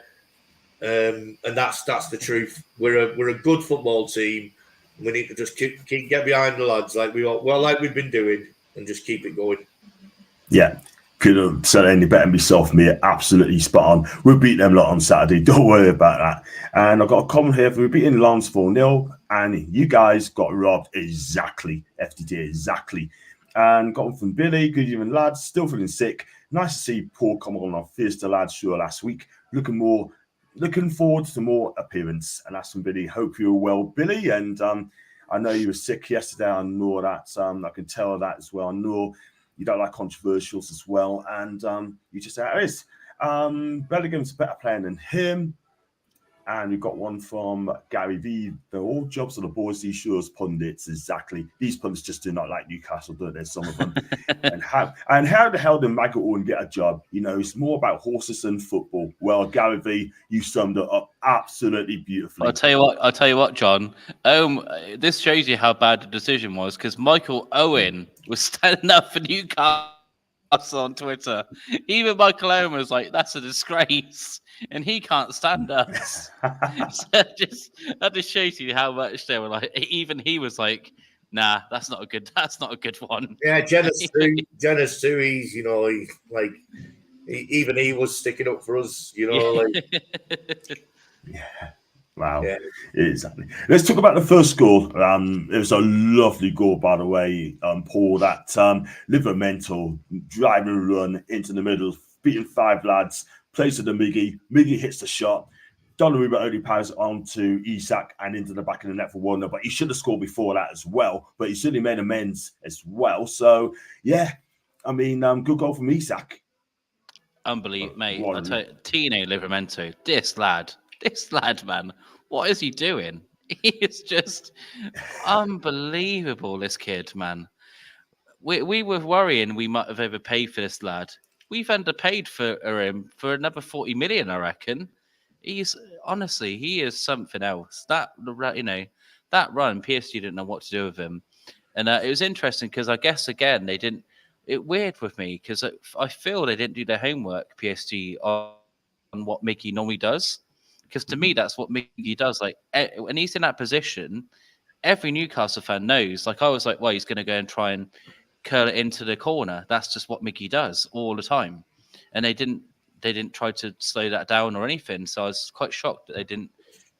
And that's the truth. We're a good football team. We need to just keep get behind the lads like we've been doing, and just keep it going. Yeah. Could have said any better myself, mate. Absolutely spot on. We'll beat them lot on Saturday. Don't worry about that. And I've got a comment here. We're beating Lens 4-0, and you guys got robbed. Exactly. FTT, exactly. And got one from Billy. Good evening, lads. Still feeling sick. Nice to see Paul come on our first lads show last week. Looking forward to more appearance. And that's from Billy. Hope you're well, Billy. And I know you were sick yesterday. I know that. I can tell that as well. I know you don't like controversials as well, and you just say it is. Bellingham,'s a better player than him. And we've got one from Gary V. They're all jobs of the boys, these shows pundits. Exactly. These pundits just do not like Newcastle, don't they? Some of them. and how the hell did Michael Owen get a job? You know, it's more about horses than football. Well, Gary V, you summed it up absolutely beautifully. I'll tell you what, John. This shows you how bad the decision was, because Michael Owen was standing up for Newcastle on Twitter. Even Michael Owen was like, "That's a disgrace," and he can't stand us. So that just shows you how much they were like. Even he was like, "Nah, that's not a good one." Yeah, Jenna's too. He's even he was sticking up for us. You know, Yeah. Wow. Yeah. Exactly. Let's talk about the first goal. It was a lovely goal, by the way, Paul. That Livramento driving run into the middle, beating 5 lads, plays to the Miggy. Miggy hits the shot. Donnarumma only passes on to Isak and into the back of the net for 1-0, but he should have scored before that as well. But he certainly made amends as well. So, yeah, I mean, good goal from Isak. Unbelievable, mate. I'll tell you, Tino Livramento, this lad, This lad, man, what is he doing? He is just unbelievable, this kid, man. We were worrying we might have overpaid for this lad. We've underpaid for him for another 40 million, I reckon. He's honestly, he is something else. That that run, PSG didn't know what to do with him, and it was interesting because I guess again they didn't. It weird with me because I feel they didn't do their homework, PSG, on what Mickey normally does. Because to me, that's what Mickey does. Like when he's in that position, every Newcastle fan knows. Like I was like, well, he's going to go and try and curl it into the corner. That's just what Mickey does all the time, and they didn't try to slow that down or anything. So I was quite shocked that they didn't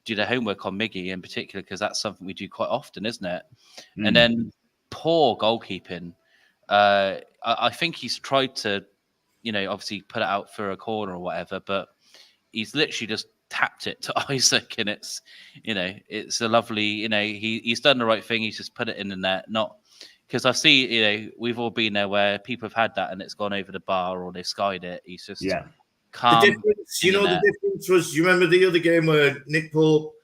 do their homework on Miggy in particular, because that's something we do quite often, isn't it? And then poor goalkeeping. I think he's tried to, obviously put it out for a corner or whatever, but he's literally just tapped it to Isaac, and it's a lovely, he's done the right thing. He's just put it in the net, not because I see, we've all been there where people have had that and it's gone over the bar or they've skied it. He's just calm. The difference, the difference was, you remember the other game where Nick Pope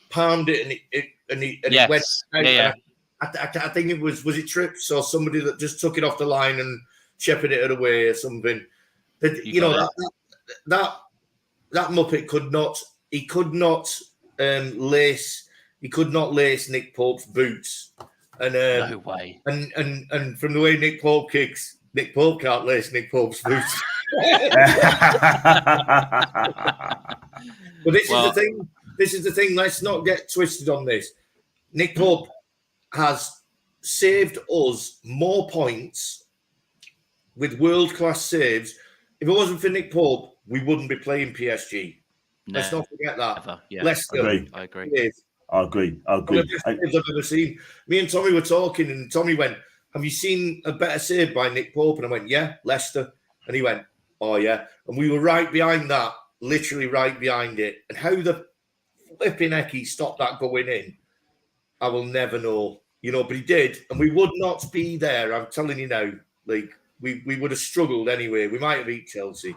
palmed it and it went out? Yeah. I think it was it Trips or somebody that just took it off the line and shepherded it away or something. That that Muppet could not lace Nick Pope's boots. And No way. And from the way Nick Pope kicks, Nick Pope can't lace Nick Pope's boots. But this is the thing. Let's not get twisted on this. Nick Pope has saved us more points with world-class saves. If it wasn't for Nick Pope, we wouldn't be playing PSG. Let's not forget that. Yeah. Leicester. I agree. I agree. One of the best saves I've ever seen. Me and Tommy were talking, and Tommy went, "Have you seen a better save by Nick Pope?" And I went, "Yeah, Leicester." And he went, "Oh yeah." And we were right behind that, literally right behind it. And how the flipping heck he stopped that going in, I will never know. But he did, and we would not be there. I'm telling you now, like we would have struggled anyway. We might have beat Chelsea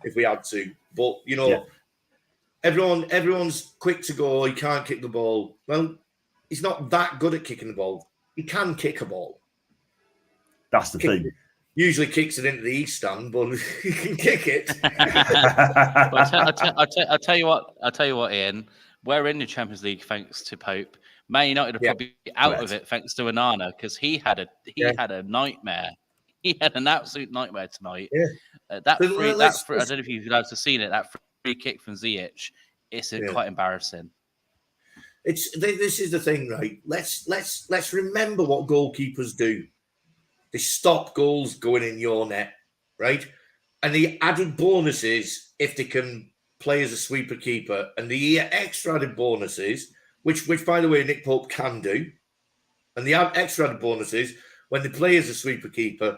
if we had to, but everyone's quick to go. He can't kick the ball. Well, he's not that good at kicking the ball. He can kick a ball. That's the thing. Usually kicks it into the east stand, but he can kick it. I'll tell you what, Ian. We're in the Champions League thanks to Pope. Man United are probably out of it thanks to Onana, because he had a nightmare. He had an absolute nightmare tonight. Yeah. I don't know if you guys have seen it. That free kick from Ziyech, it's quite embarrassing. This is the thing, right? Let's remember what goalkeepers do. They stop goals going in your net, right? And the added bonuses if they can play as a sweeper keeper, and the extra added bonuses, which by the way Nick Pope can do, and the extra added bonuses when they play as a sweeper keeper,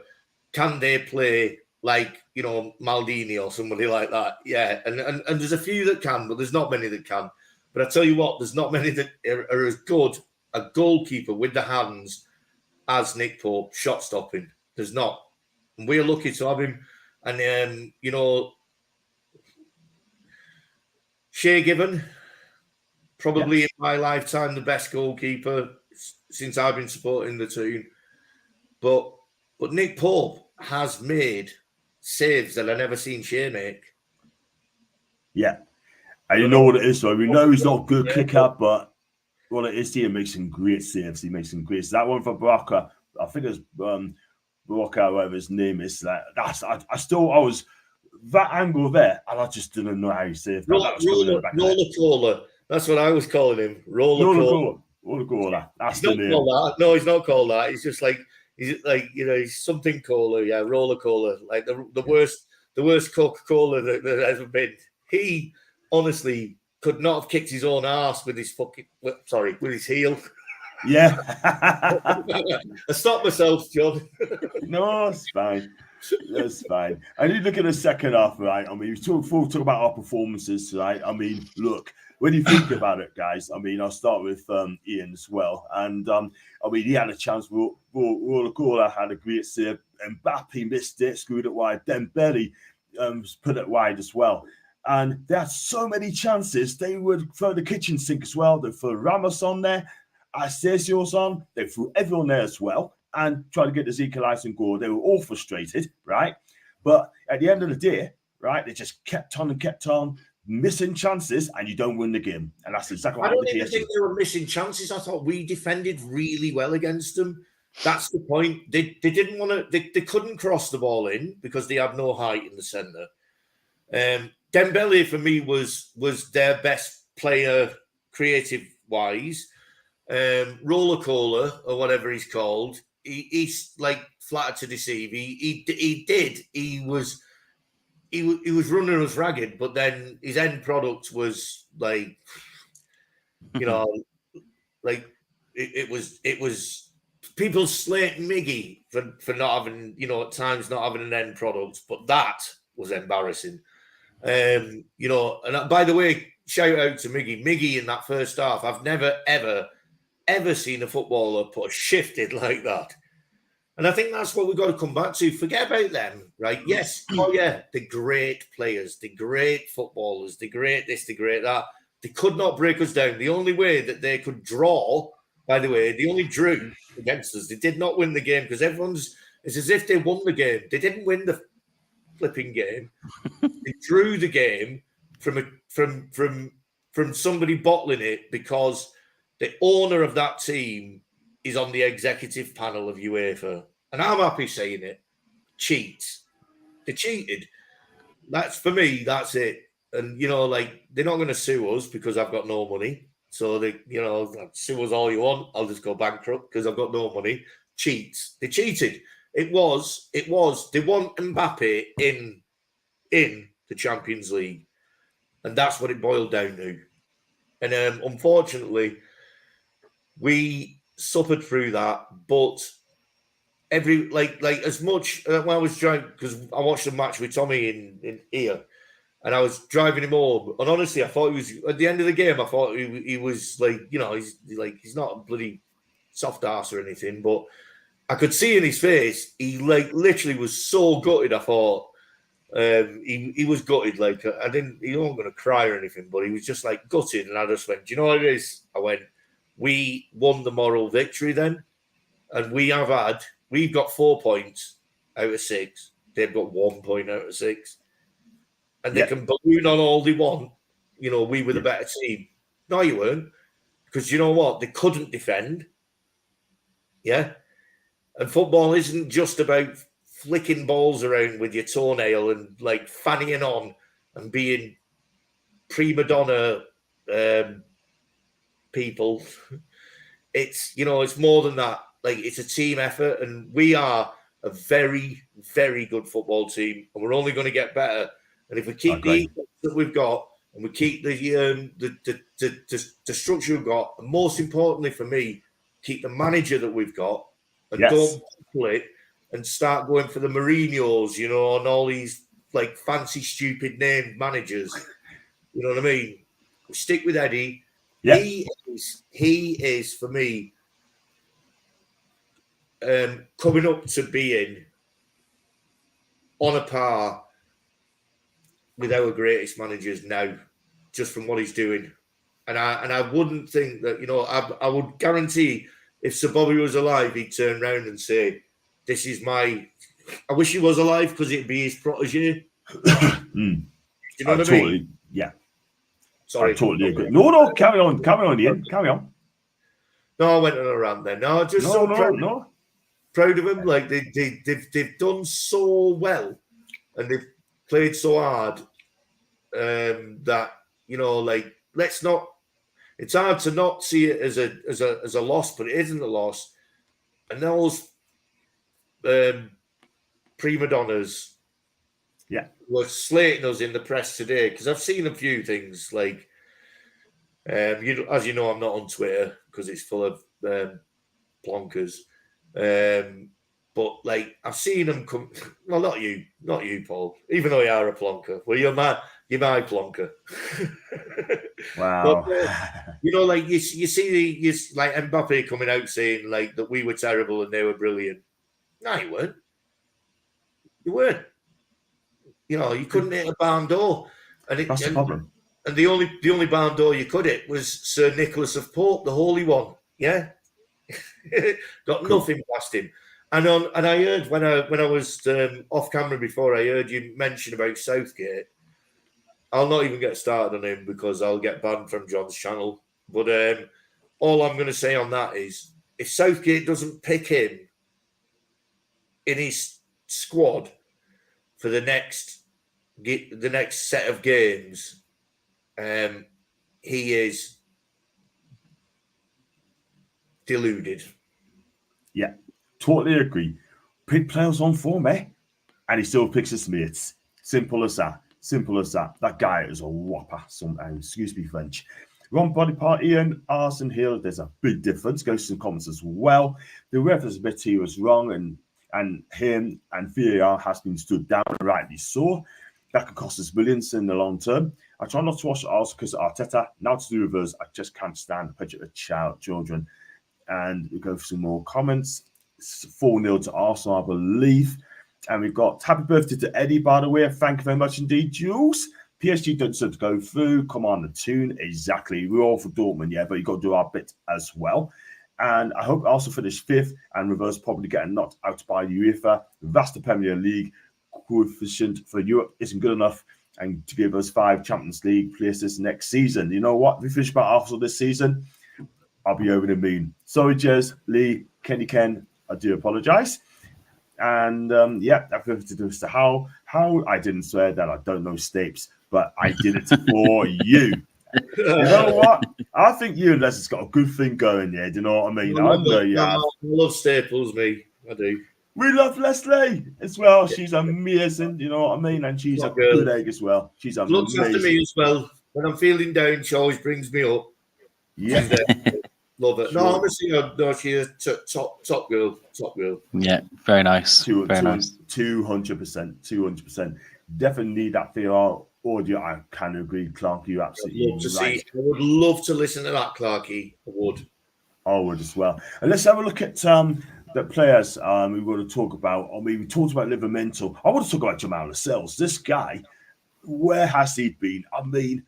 can they play like Maldini or somebody like that? Yeah, and there's a few that can, but there's not many that can. But I tell you what, there's not many that are as good a goalkeeper with the hands as Nick Pope, shot stopping. There's not. And we're lucky to have him. And, Shea Given, probably in my lifetime, the best goalkeeper since I've been supporting the team. But Nick Pope has made saves that I've never seen Shea make. Yeah. And you know what it is, though? We know he's not a good kicker, but what it is, he makes some great saves. He makes some great saves. That one for Baraka, I think it's Baraka, whatever his name is. I was that angle there, and I just didn't know how he saved that. Roller Cola. That's what I was calling him. Roller Cola. That's he's the name. No, he's not called that. He's just like he's something cola. Yeah, Roller Cola. Like the worst Coca-Cola that ever been. He honestly could not have kicked his own arse with his with his heel. Yeah. I stopped myself, John. No, it's fine. That's fine. And you look at the second half, right? I mean, we'll talk about our performances, right? I mean, look, when you think about it, guys, I mean, I'll start with Ian as well. And, I mean, he had a chance. Rola had a great save. Mbappe missed it, screwed it wide. Dembele put it wide as well. And they had so many chances. They would throw the kitchen sink as well. They threw Ramos on there, Asensio's on. They threw everyone there as well and tried to get this equalising goal. They were all frustrated, right? But at the end of the day, right, they just kept on missing chances, and you don't win the game. And that's exactly what I don't happened even to think they were missing chances. I thought we defended really well against them. That's the point. They didn't want to. They couldn't cross the ball in because they had no height in the centre. Dembele for me was their best player, creative wise. Roller Cola or whatever he's called. He's like flattered to deceive. He was running us ragged, but then his end product was like, like it was people slating Miggy for not having, at times not having an end product, but that was embarrassing. And by the way, shout out to Miggy. Miggy in that first half, I've never ever seen a footballer put a shift in like that. And I think that's what we've got to come back to. Forget about them, right? Yes. Oh, yeah. They're great players. They're great footballers. They're great this, they're great that. They could not break us down. The only way that they could draw, by the way, they only drew against us. They did not win the game because it's as if they won the game. They didn't win the flipping game. They drew the game from somebody bottling it because the owner of that team is on the executive panel of UEFA. And I'm happy saying it. Cheats. They cheated. That's, for me, that's it. And, they're not going to sue us because I've got no money. So, sue us all you want. I'll just go bankrupt because I've got no money. Cheats. They cheated. It was, they want Mbappe in the Champions League. And that's what it boiled down to. And unfortunately, we suffered through that, but as much when I was driving, because I watched the match with Tommy in here, and I was driving him home, and honestly, I thought he was at the end of the game. I thought he was he's not a bloody soft ass or anything, but I could see in his face he literally was so gutted. I thought he was gutted. He wasn't going to cry or anything, but he was just gutted, and I just went, do you know what it is? I went, we won the moral victory then, and we've got 4 points out of 6. They've got 1 point out of 6. And they can balloon on all they want. We were the better team. No, you weren't. Because you know what? They couldn't defend. Yeah. And football isn't just about flicking balls around with your toenail and fannying on and being prima donna people. It's more than that. It's a team effort, and we are a very, very good football team, and we're only going to get better. And if we keep the ethos that we've got, and we keep the structure we've got, and most importantly for me, keep the manager that we've got, and don't pull it and start going for the Mourinhos, and all these fancy, stupid named managers. You know what I mean? We stick with Eddie. Yeah. He is for me coming up to being on a par with our greatest managers now, just from what he's doing. And I wouldn't think that, I would guarantee if Sir Bobby was alive, he'd turn around and say, this is I wish he was alive because it'd be his protege. Do you know what I mean? Yeah. Sorry. I totally agree. No, carry on, Ian. Carry on. No, I went on a rant then. No, just proud of them. They've done so well, and they've played so hard that let's not. It's hard to not see it as a loss, but it isn't a loss. And those prima donnas, were slating us in the press today because I've seen a few things as you know, I'm not on Twitter because it's full of plonkers. But I've seen them come. Well, not you, Paul. Even though you are a plonker, well, you're my plonker. Wow. But, you see Mbappe coming out saying that we were terrible and they were brilliant. No, you weren't. You weren't. You couldn't hit a barn door. That's the problem. And the only barn door you could hit was Sir Nicholas of Pope, the Holy One. Yeah, got nothing past him. And I heard when I was off camera before, I heard you mention about Southgate. I'll not even get started on him because I'll get banned from John's channel. But all I'm going to say on that is, if Southgate doesn't pick him in his squad for the next set of games, he is deluded. Yeah, totally agree. Pick players on form, eh? And he still picks his mates. Simple as that. Simple as that. That guy is a whopper sometimes. Excuse me, French. Wrong body part, Ian, Arson Hill. There's a big difference. Goes to some comments as well. The ref is a bit he was wrong, and him and VAR has been stood down, rightly so. That could cost us millions in the long term. I try not to watch Arsenal because Arteta. Now to the reverse, I just can't stand the picture of children. And we go for some more comments. 4-0 to Arsenal, I believe. And we've got happy birthday to Eddie, by the way. Thank you very much indeed, Jules. PSG don't deserve to go through. Come on, the tune. Exactly. We're all for Dortmund, yeah, but you've got to do our bit as well. And I hope Arsenal finish 5th and reverse probably getting knocked out by UEFA. That's the Premier League coefficient for Europe isn't good enough and to give us 5 Champions League places next season. You know what? If we finish by Arsenal this season, I'll be over the moon. Sorry, Jez, Lee, Ken, I do apologise. And that to do with how I didn't swear that I don't know Stapes, but I did it for you. You know what? I think you and Leslie's got a good thing going, yeah. Do you know what I mean? I know you have. I love Staples, me. I do. We love Leslie as well. She's amazing, you know what I mean? And she's a good egg as well. She's amazing. Looks after me as well. When I'm feeling down, she always brings me up. Yeah. Love it. No, honestly, no, she is top girl. Top girl. Yeah, very nice. Very nice. 200%. Definitely need that for your audio. I can agree, Clark. You're absolutely right. I would love to listen to that, Clarky. I would. I would as well. And let's have a look at the players we want to talk about. I mean, we talked about Livermental. I want to talk about Jamal Lascelles. This guy, where has he been? I mean,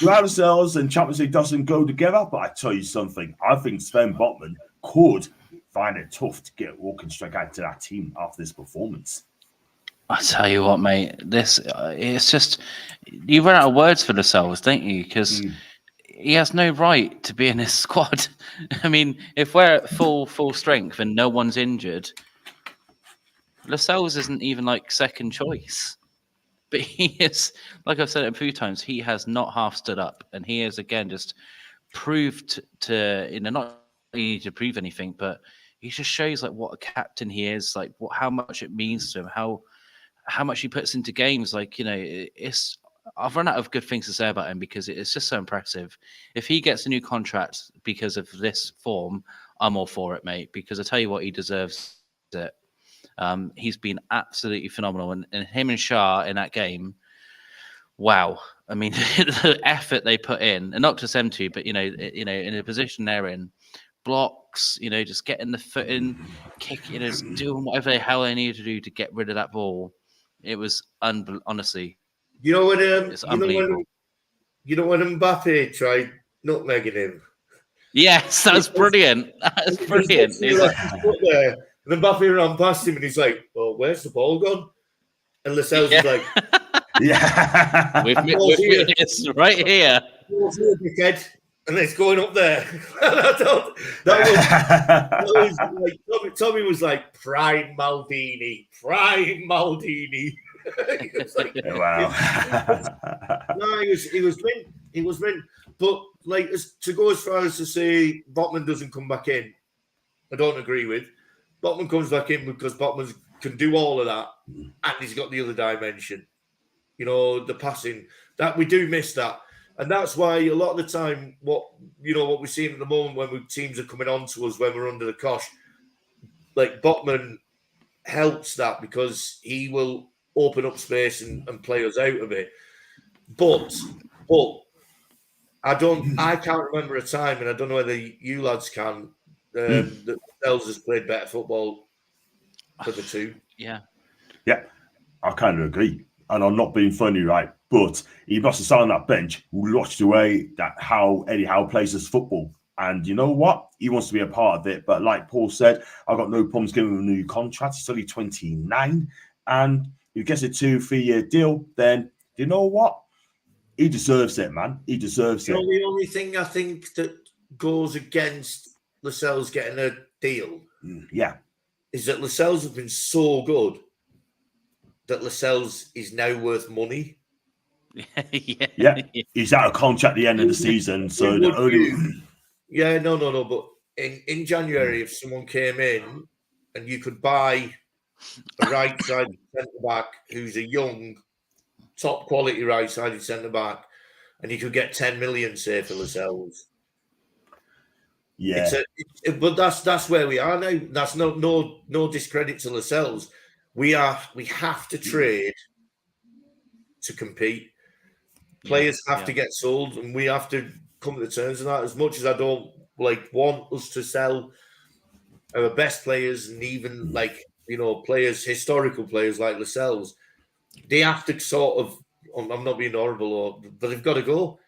Jamal Lascelles and Champions League doesn't go together, but I tell you something. I think Sven Botman could find it tough to get walking straight out to that team after this performance. I tell you what, mate, this it's just you run out of words for Lascelles, don't you? Because he has no right to be in this squad. I mean, if we're at full strength and no one's injured, Lascelles isn't even like second choice. But he is, like I've said it a few times, he has not half stood up, and he has again just proved to not need to prove anything, but he just shows like what a captain he is, like how much it means to him, how much he puts into games. Like, I've run out of good things to say about him because it's just so impressive. If he gets a new contract because of this form, I'm all for it, mate, because I tell you what, he deserves it. He's been absolutely phenomenal, and him and Shah in that game, wow. I mean, the effort they put in, and not just them two, but in the position they're in, blocks, just getting the foot in, kicking, just doing whatever the hell they need to do to get rid of that ball. It was honestly. You know what? It's unbelievable. You know when Mbappe tried nutmegging him. Yes, that's brilliant. That's brilliant. He's there. And then Mbappe ran past him and he's like, well, where's the ball gone? And Lascelles is like, yeah. With it's right here. Dickhead. And it's going up there. that was Tommy was like, prime Maldini. He was like, wow. No, he was mint. But like, to go as far as to say Botman doesn't come back in, I don't agree with. Botman comes back in because Botman can do all of that, and he's got the other dimension. The passing, that we do miss that. And that's why a lot of the time, what we're seeing at the moment when teams are coming on to us when we're under the cosh, like Botman helps that because he will open up space and play us out of it. But I can't remember a time, and I don't know whether you lads can, that Lascelles has played better football for the two. Yeah. Yeah, I kind of agree. and I'm not being funny, right? But he must have sat on that bench, watched the way that how Eddie Howe plays his football. And you know what? He wants to be a part of it. But like Paul said, I've got no problems giving him a new contract. He's only 29. And if he gets a 2-3 year deal, then you know what? He deserves it, man. He deserves it. The only thing I think that goes against Lascelles getting a deal is that Lascelles has been so good that Lascelles is now worth money. Yeah. He's out of contract at the end of the season. So the only... Yeah, no. But in January, if someone came in and you could buy a right-sided centre-back who's a young, top-quality right-sided centre-back, and you could get 10 million, say, for Lascelles. Yeah. But that's where we are now. That's no discredit to Lascelles. We have to trade to compete. Players have to get sold, and we have to come to terms with that. As much as I don't want us to sell our best players, and even players, historical players like Lascelles, they have to sort of. I'm not being horrible, but they've got to go.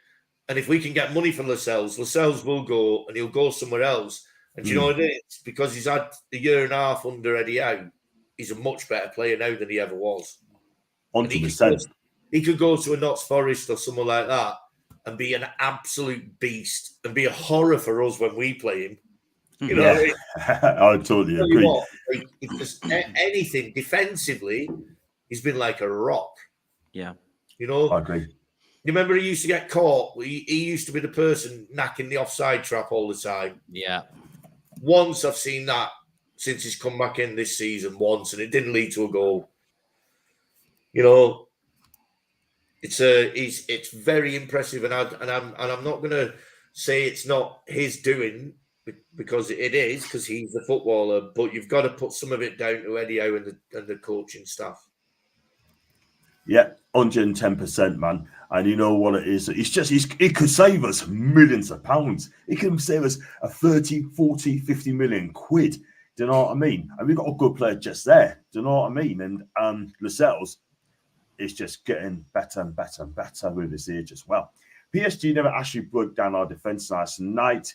And if we can get money from Lascelles will go, and he'll go somewhere else. And you know what it is? Because he's had a year and a half under Eddie Howe, he's a much better player now than he ever was. 100%. He could go to a Notts Forest or somewhere like that and be an absolute beast and be a horror for us when we play him. You know, I totally agree. What, if there's anything defensively, he's been like a rock. Yeah. You know, I agree. You remember he used to get caught? He used to be the person knacking the offside trap all the time. Yeah. Once I've seen that since he's come back in this season once, and it didn't lead to a goal. You know, it's very impressive, and I'm not going to say it's not his doing, because it is, because he's the footballer. But you've got to put some of it down to Eddie Howe and the coaching staff. Yeah, 110%, man. And you know what it is? It could save us millions of pounds. It can save us a 30, 40, 50 million quid. Do you know what I mean? And we've got a good player just there. Do you know what I mean? And Lascelles is just getting better and better and better with his age as well. PSG never actually broke down our defence last night.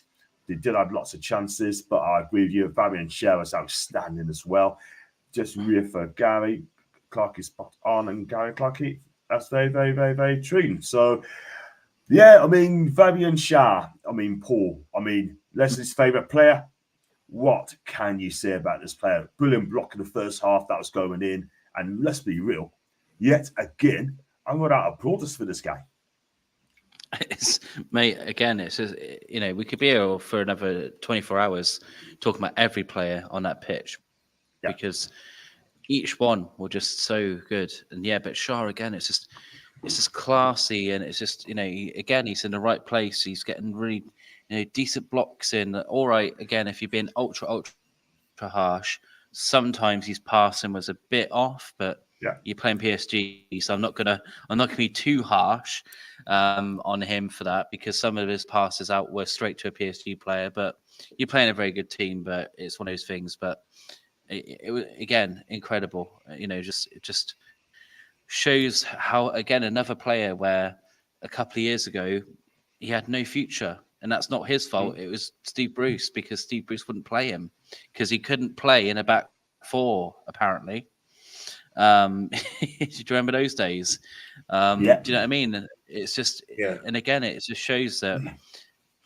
They did have lots of chances, but I agree with you. Fabian Schär was outstanding as well. Just rear for Gary. Clarkey spot on, and Gary Clarkey, that's very, very, very, very true. So, yeah, I mean, Fabian Schär, Paul, Leslie's favourite player. What can you say about this player? Brilliant block in the first half that was going in, and let's be real, yet again, I'm without applauders for this guy. Mate, again, it's just, we could be here for another 24 hours talking about every player on that pitch, because each one were just so good. And but Schär, again, it's just classy, and it's just, he's in the right place. He's getting really, decent blocks in. All right, again, if you're being ultra harsh, sometimes his passing was a bit off, but you're playing PSG, so I'm not gonna be too harsh on him for that, because some of his passes out were straight to a PSG player. But you're playing a very good team, but it's one of those things. But it was, again, incredible. It just shows how, again, another player where a couple of years ago he had no future, and that's not his fault. It was Steve Bruce, because Steve Bruce wouldn't play him because he couldn't play in a back four, apparently. Do you remember those days? Do you know what I mean? It's just, and again, it just shows that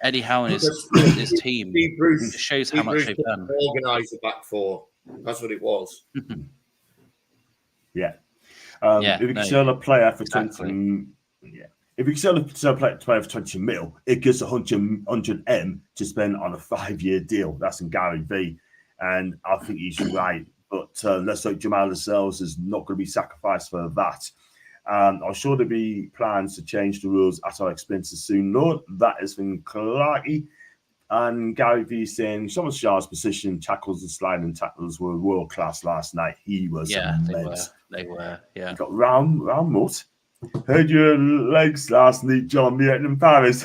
Eddie Howe and his team, it shows how much they've done. Organise the back four. That's what it was. If you can sell a player for 20, if you can sell a player for 20 mil, it gives 100 M to spend on a 5-year deal. That's in Gary V, and I think he's right. But let's hope Jamal Lascelles is not going to be sacrificed for that. I'm sure there'll be plans to change the rules at our expenses soon. No, that is from Clarkey. And Gary V saying some of Schär's position, tackles and sliding tackles were world class last night. He was immense. They were. He got round mutt. Heard your legs last night, John, meeting in Paris.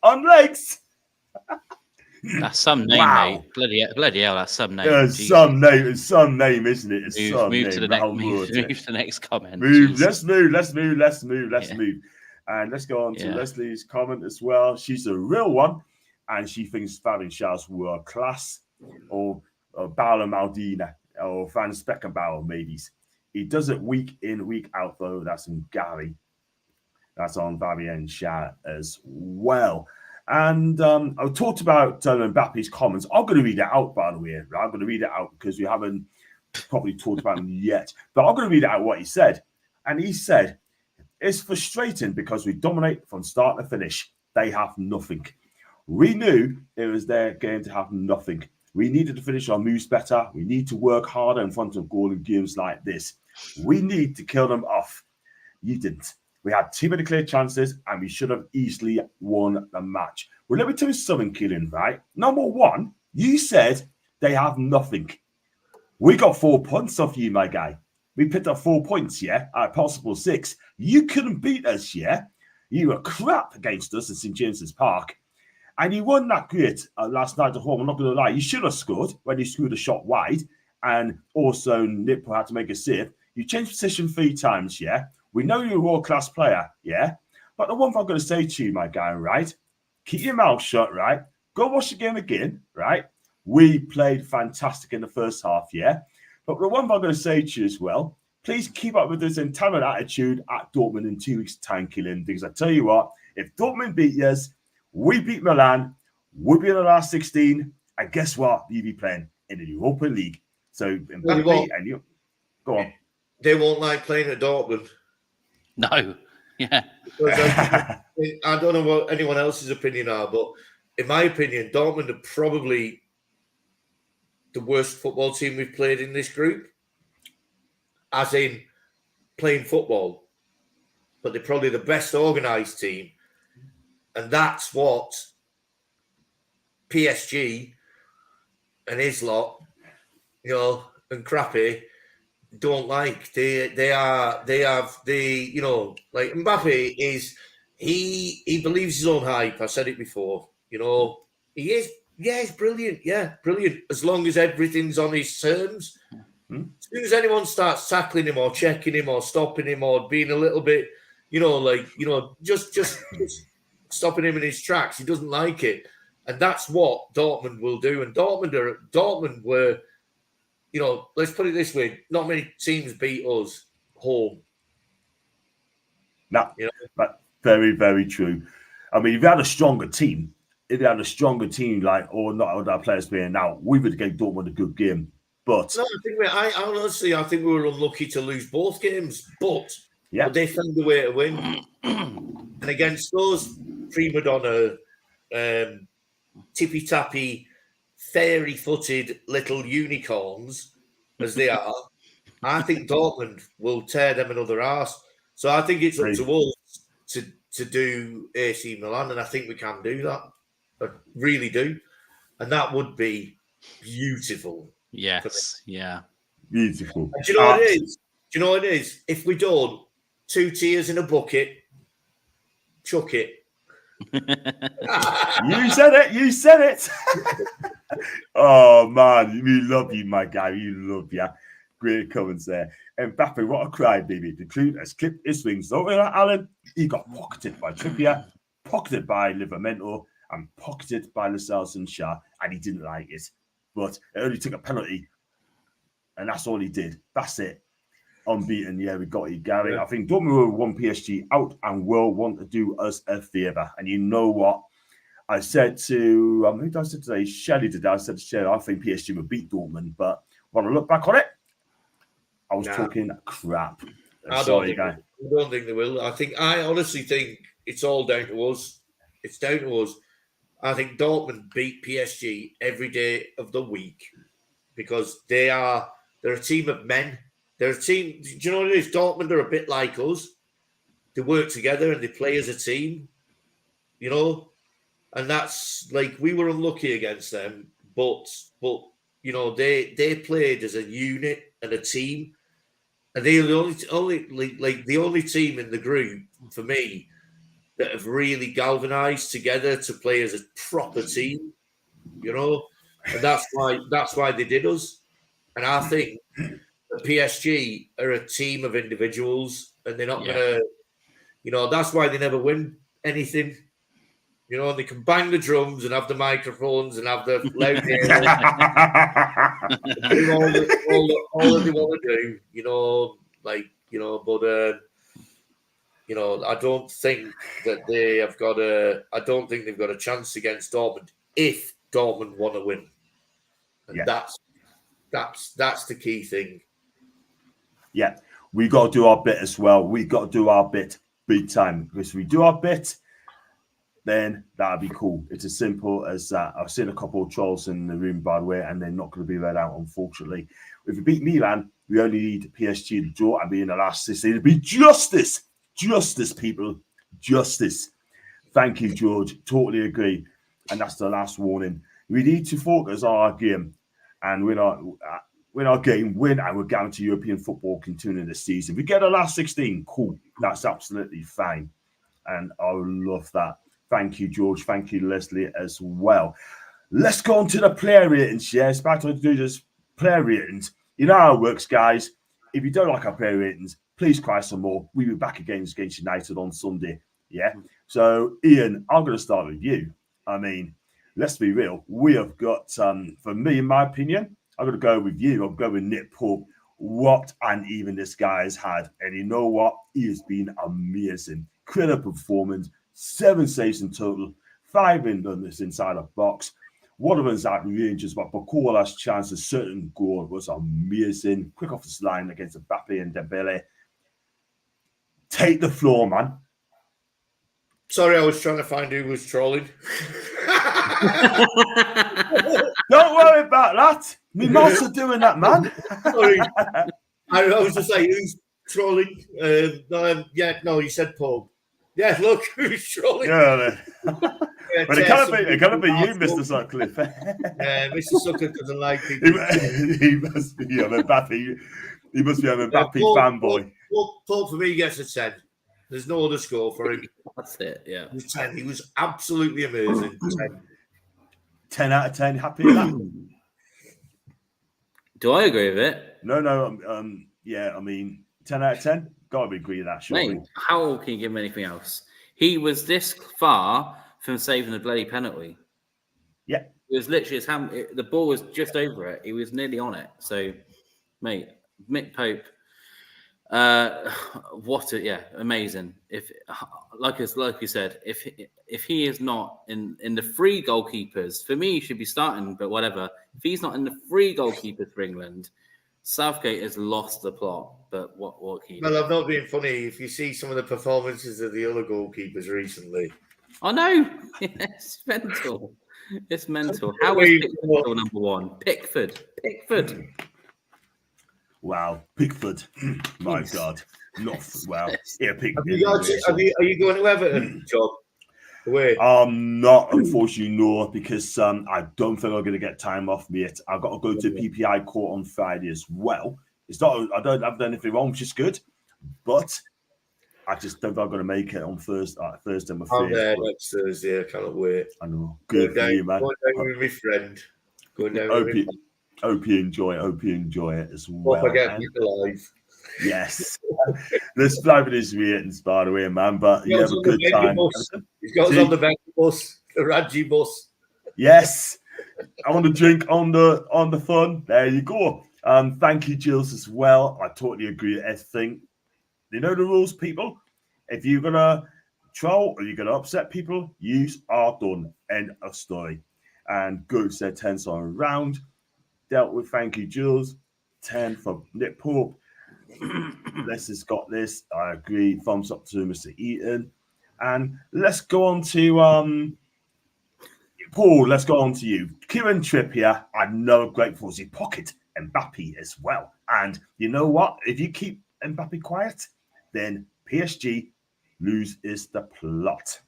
On legs. That's some name, Wow. mate. Bloody hell, that's some name. It's Jesus. some name, isn't it? It's some Move name. to the next. Whole Move word, to the next comment. Move. Jesus. Let's move. And let's go on to Yeah. Leslie's comment as well. She's a real one, and she thinks Fabian Schär's world class, or Paolo Maldini, or Franz Beckenbauer, maybe. He does it week in, week out, though. That's on Gary. That's on Fabian Schär as well. And I talked about Mbappe's comments. I'm going to read it out, by the way. I'm going to read it out because we haven't probably talked about him yet. But I'm going to read out what he said. And he said, it's frustrating because we dominate from start to finish. They have nothing. We knew it was their game to have nothing. We needed to finish our moves better. We need to work harder in front of goal in games like this. We need to kill them off. You didn't. We had too many clear chances and we should have easily won the match. Well, let me tell you something, Keelan, right? Number one, you said they have nothing. We got 4 points off you, my guy. We picked up 4 points, yeah, at possible 6. You couldn't beat us, yeah? You were crap against us at St. James's Park. And you weren't that great last night at home. I'm not going to lie. You should have scored when you screwed a shot wide. And also, Nippo had to make a save. You changed position 3 times, yeah? We know you're a world-class player, yeah? But the one thing I'm going to say to you, my guy, right? Keep your mouth shut, right? Go watch the game again, right? We played fantastic in the first half, yeah? But the one thing I'm going to say to you as well, please keep up with this intolerant attitude at Dortmund in 2 weeks' time, Kylian, because I tell you what, if Dortmund beat us, we beat Milan, we'll be in the last 16, and guess what? You'll be playing in the Europa League. So, Mbappe and you, go on. They won't like playing at Dortmund. No. Yeah. I don't know what anyone else's opinion are, but in my opinion, Dortmund are probably the worst football team we've played in this group. As in playing football. But they're probably the best organised team. And that's what PSG and his lot, and Crappy don't like. Like Mbappe is, he believes his own hype. I said it before. He is, he's brilliant. Yeah, brilliant. As long as everything's on his terms. As soon as anyone starts tackling him or checking him or stopping him or being a little bit, just stopping him in his tracks, he doesn't like it. And that's what Dortmund will do. And Dortmund were, let's put it this way, not many teams beat us home. No, but very, very true. I mean, if you had a stronger team, or not other players playing now, we would give Dortmund a good game. But no, I think we were unlucky to lose both games, but they found a way to win. And against those prima donna, tippy-tappy, fairy-footed little unicorns, as they are, I think Dortmund will tear them another arse. So I think it's up to us to do AC Milan, and I think we can do that. I really do. And that would be beautiful. Yes, yeah. Beautiful. And do you know what it is? Do you know what it is? If we don't, 2 tears in a bucket, chuck it. You said it. Oh man, we love you, my guy. We love you. Great comments there. And Mbappe, what a crybaby. The clue has clipped his wings. Don't worry, Alan. He got pocketed by Trippier, pocketed by Livramento, and pocketed by Lascelles and Schär, and he didn't like it. But it only took a penalty, and that's all he did. That's it. Unbeaten. Yeah, we got you, Gary. I think Dortmund will want PSG out and will want to do us a favour. And you know what? I said to, who did I say today? Shelley today. I said to Shelley, I think PSG will beat Dortmund. But when I look back on it, I was talking crap. I don't think they will. I honestly think it's all down to us. It's down to us. I think Dortmund beat PSG every day of the week because they're a team of men. They're a team. Do you know what it is? Dortmund are a bit like us. They work together and they play as a team, and that's like we were unlucky against them, but they played as a unit and a team, and they're the only team in the group for me that have really galvanized together to play as a proper team. you know, and that's why they did us. And I think the PSG are a team of individuals, and they're not gonna, you know, that's why they never win anything. You know, they can bang the drums and have the microphones and have the loud do all that they want to do, you know, like, you know, but you know, I don't think that they have got I don't think they've got a chance against Dortmund if Dortmund want to win. And that's the key thing. Yeah, we got to do our bit as well. We got to do our bit big time, because if we do our bit, then that'd be cool. It's as simple as that. I've seen a couple of trolls in the room, by the way, and they're not going to be read out, unfortunately. If we beat Milan, we only need PSG to draw and be in the last 16. It'd be justice. Justice, people. Justice. Thank you, George. Totally agree. And that's the last warning. We need to focus on our game and win our game, win, and we're guaranteed European football continuing this season. If we get the last 16, cool. That's absolutely fine. And I love that. Thank you, George. Thank you, Leslie, as well. Let's go on to the player ratings. Yeah, it's about to do this player ratings. You know how it works, guys. If you don't like our player ratings, please cry some more. We'll be back against United on Sunday. Yeah. So, Ian, I'm going to start with you. I mean, let's be real. We have got, for me, in my opinion, I'm going to go with you. I'm going with Nick Pope. What an even this guy has had. And you know what? He has been amazing. Incredible performance. 7 saves in total, 5 in this inside the box. One of them is at Rangers, but Bakola's chance, a certain goal was amazing. Quick off the line against Mbappe and Dembele. Take the floor, man. Sorry, I was trying to find who was trolling. Don't worry about that. Me mouse are doing that, man. Sorry. I was just saying, who's trolling? No, you said Pope. Yeah, look, who's trolling. Yeah, but it can't be you, Mr. Sutcliffe. Mr. Sutcliffe doesn't like people. He must be an Mbappe. He must be an Mbappe fanboy. Pope for me gets a 10. There's no other score for him. That's it, yeah. He was 10. He was absolutely amazing. 10 out of 10. Happy with that? Do I agree with it? No. Yeah, I mean, 10 out of 10. Got to agree with that, surely. Mate, how can you give him anything else? He was this far from saving the bloody penalty. Yeah. It was literally his hand. The ball was just over it. He was nearly on it. So, mate, Mick Pope, amazing. If, like you said, if he is not in the 3 goalkeepers, for me, he should be starting. But whatever, if he's not in the 3 goalkeepers for England, Southgate has lost the plot. But what can you do? Well, I'm not being funny. If you see some of the performances of the other goalkeepers recently, I know. It's mental. It's mental. How is Pickford still number 1? Pickford. Wow, Pickford. My God. Not wow. Yeah, Pickford. Are you going to Everton, John? Away? Not, unfortunately, no, because I don't think I'm going to get time off, mate. I've got to go to PPI court on Friday as well. It's not. I don't have anything wrong, which is good, but I just don't think I'm going to make it on Thursday. I'm afraid. I'm there next Thursday. I cannot wait. I know. Good for you, man. Going down with my friend. Hope you enjoy it as well. Hope I get alive. Yes. There's fabulous ratings, by the way, man. But you have a good time. He's got us on the Venga bus, the Raji bus. Yes. I want to drink on the fun. There you go. Thank you, Jules, as well. I totally agree with everything. You know the rules, people. If you're gonna troll or you're gonna upset people, use are done. End of story. And good said 10 on round. Dealt with. Thank you, Jules. 10 for Nick Pope. Lester's got this. I agree. Thumbs up to Mr. Eaton. And let's go on to Paul. Let's go on to you. Kieran Trippier. I know great for his pocket. Mbappe as well. And you know what? If you keep Mbappe quiet, then PSG loses the plot.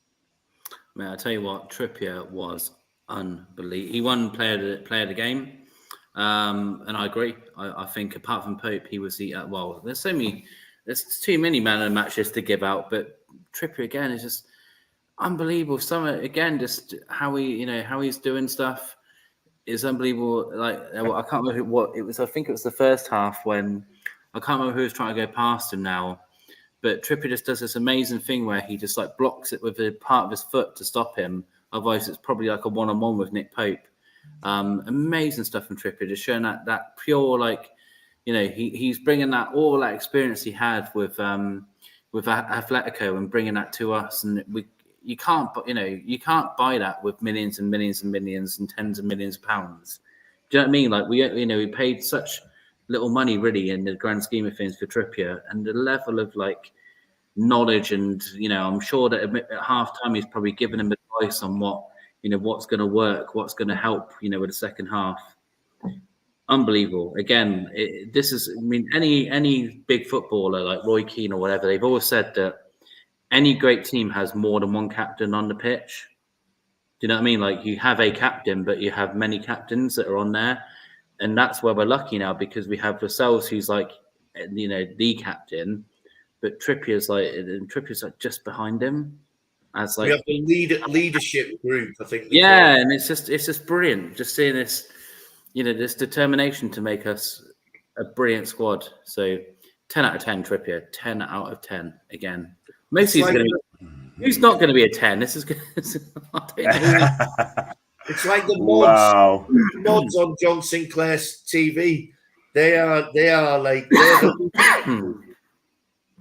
Man, I tell you what, Trippier was unbelievable. He won player of the game. And I agree. I think apart from Pope, he was the there's too many man of the matches to give out, but Trippier again is just unbelievable. Some again, just how he's doing stuff. It's unbelievable. Like I can't remember what it was. I think it was the first half when I can't remember who was trying to go past him now. But Trippier just does this amazing thing where he just like blocks it with a part of his foot to stop him. Otherwise, it's probably like a one-on-one with Nick Pope. Amazing stuff from Trippier, just showing that pure like, he's bringing that all that experience he had with Atletico and bringing that to us, and you can't buy that with millions and millions and millions and tens of millions of pounds. Do you know what I mean? Like we paid such little money really in the grand scheme of things for Trippier, and the level of like knowledge, and I'm sure that at half time he's probably given him advice on what's going to work, what's going to help with the second half. Unbelievable. Again, any big footballer like Roy Keane or whatever, they've always said that any great team has more than one captain on the pitch. Do you know what I mean? Like you have a captain, but you have many captains that are on there. And that's where we're lucky now, because we have Lascelles, who's like, the captain, but Trippier's like just behind him. As like, we have the leadership group, I think. Yeah, and it's just brilliant. Just seeing this, this determination to make us a brilliant squad. So 10 out of 10 Trippier, 10 out of 10 again. Mostly who's not going to be a 10? This is I don't know. It's like the mods, mods on John Sinclair's TV. They are like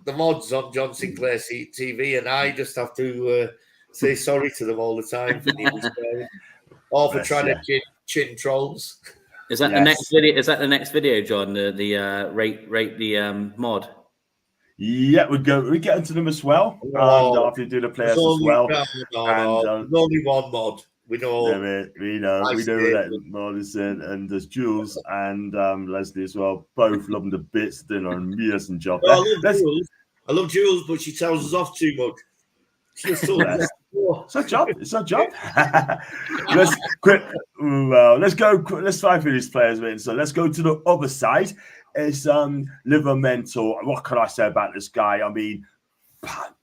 the mods on John Sinclair's TV, and I just have to say sorry to them all the time for or for trying to chin trolls. Is that the next video? Is that the next video, John? The rate the mod. Yeah, we get into them as well. And after you do the players as well. There's only one mod. We know that Morrison and there's Jules and Leslie as well. Both love them to bits, doing an amazing job. I love Jules, but she tells us off too much. It's a job. It's a job. Let's go. Let's try through these players, mate. So let's go to the other side. It's Livermental. What can I say about this guy? I mean,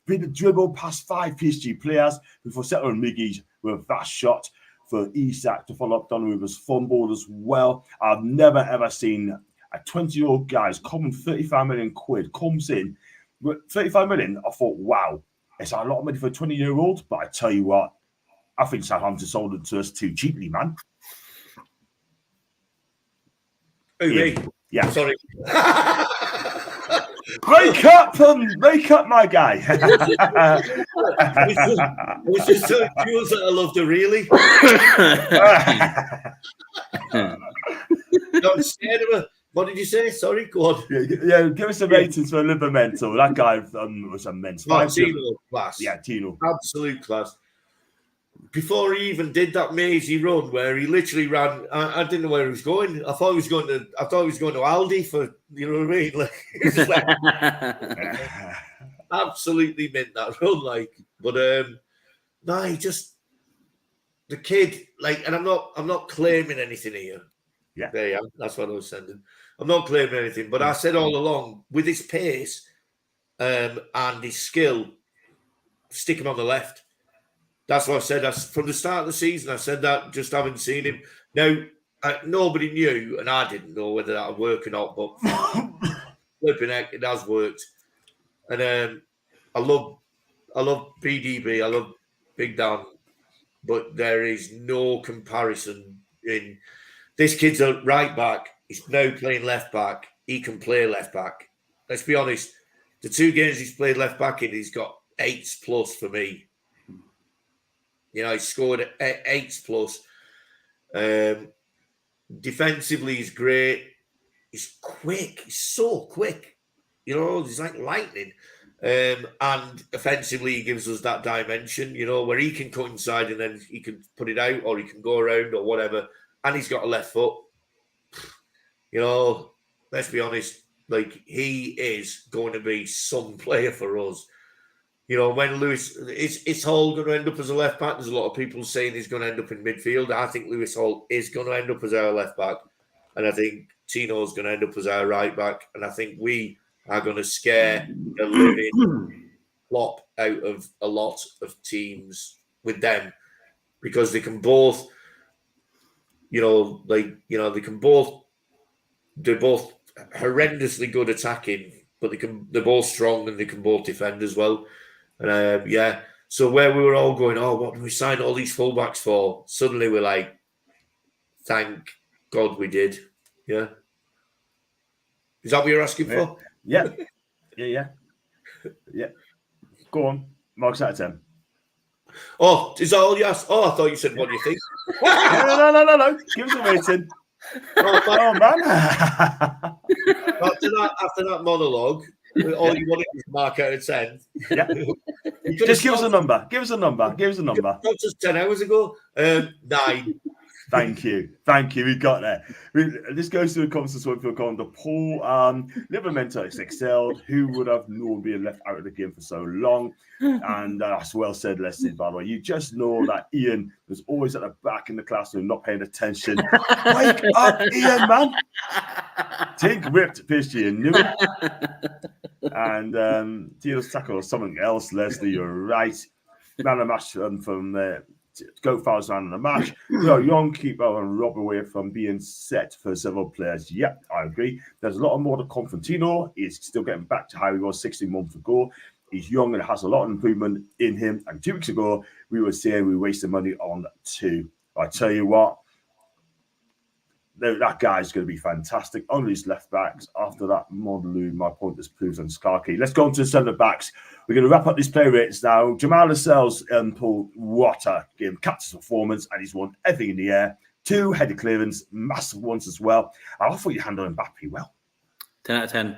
been a dribble past 5 PSG players before settling Miggy with that shot for Isak to follow up done with his fumble as well. I've never ever seen a 20-year-old guy coming 35 million quid comes in with 35 million. I thought, wow, it's a lot of money for a 20-year-old. But I tell you what, I think Southampton sold it to us too cheaply, man. Yeah. Sorry. Make up, my guy. It was just so Jules that I loved her, really. Not scared of her. What did you say? Sorry, go on. Yeah, give us a ratings for Livermental. That guy was immense. Tino class. Yeah, Tino. Absolute class. Before he even did that mazy run where he literally ran, I didn't know where he was going. I thought he was going to Aldi for, you know what I mean? Like, absolutely meant that run, But no, he just the kid, and I'm not claiming anything here. Yeah, there you are. That's what I was sending. I'm not claiming anything, but I said all along with his pace and his skill, stick him on the left. That's what I said. From the start of the season, I said that, just haven't seen him. Now, nobody knew, and I didn't know whether that would work or not, but flipping heck, it has worked. And I love BDB, I love Big Dan, but there is no comparison in this kid's a right back. He's now playing left back. He can play left back. Let's be honest. The 2 games he's played left back in, he's got 8s plus for me. He scored 8s plus. Defensively, he's great. He's quick. He's so quick. He's like lightning. And offensively, he gives us that dimension, where he can cut inside and then he can put it out, or he can go around or whatever. And he's got a left foot. Let's be honest. He is going to be some player for us. When Lewis, is Hall going to end up as a left back? There's a lot of people saying he's going to end up in midfield. I think Lewis Hall is going to end up as our left back. And I think Tino's going to end up as our right back. And I think we are going to scare the living flop out of a lot of teams with them, because they can both they're both horrendously good attacking, but they're both strong and they can both defend as well. And so where we were all going, what do we sign all these fullbacks for? Suddenly we're like, thank God we did. Yeah. Is that what you're asking for? Yeah. Go on. Marks out of 10. Oh, is that all you asked? Oh, I thought you said, what do you think? No. Give us a rating. Oh, man. After that monologue, all you wanted was mark out of 10. Yeah. Just give us a number. Give us a number. Not just 10 hours ago. 9. Thank you. We got there. This goes to a conversation for the Paul. Livermento is excelled. Who would have known being left out of the game for so long? And that's well said, Leslie, by the way. You just know that Ian was always at the back in the classroom, not paying attention. Wake up, Ian, man. Tink whipped PSG and knew it. And Tito's tackle or something else, Leslie, you're right. Man of the match from Go fouls around in the match. Young keeper and rob away from being set for several players. Yep, I agree. There's a lot more to Confrontino. He's still getting back to how he was 16 months ago. He's young and has a lot of improvement in him. And 2 weeks ago, we were saying we wasted money on 2. I tell you what, that guy's going to be fantastic. On these left backs, after that Mondeloo, my point is proved on Skarky. Let's go on to the centre backs. We're going to wrap up these play rates now. Jamal Lascelles and Paul Water gave him captain's performance, and he's won everything in the air. 2 headed clearance, massive ones as well. I thought you handled Mbappe well. 10 out of 10.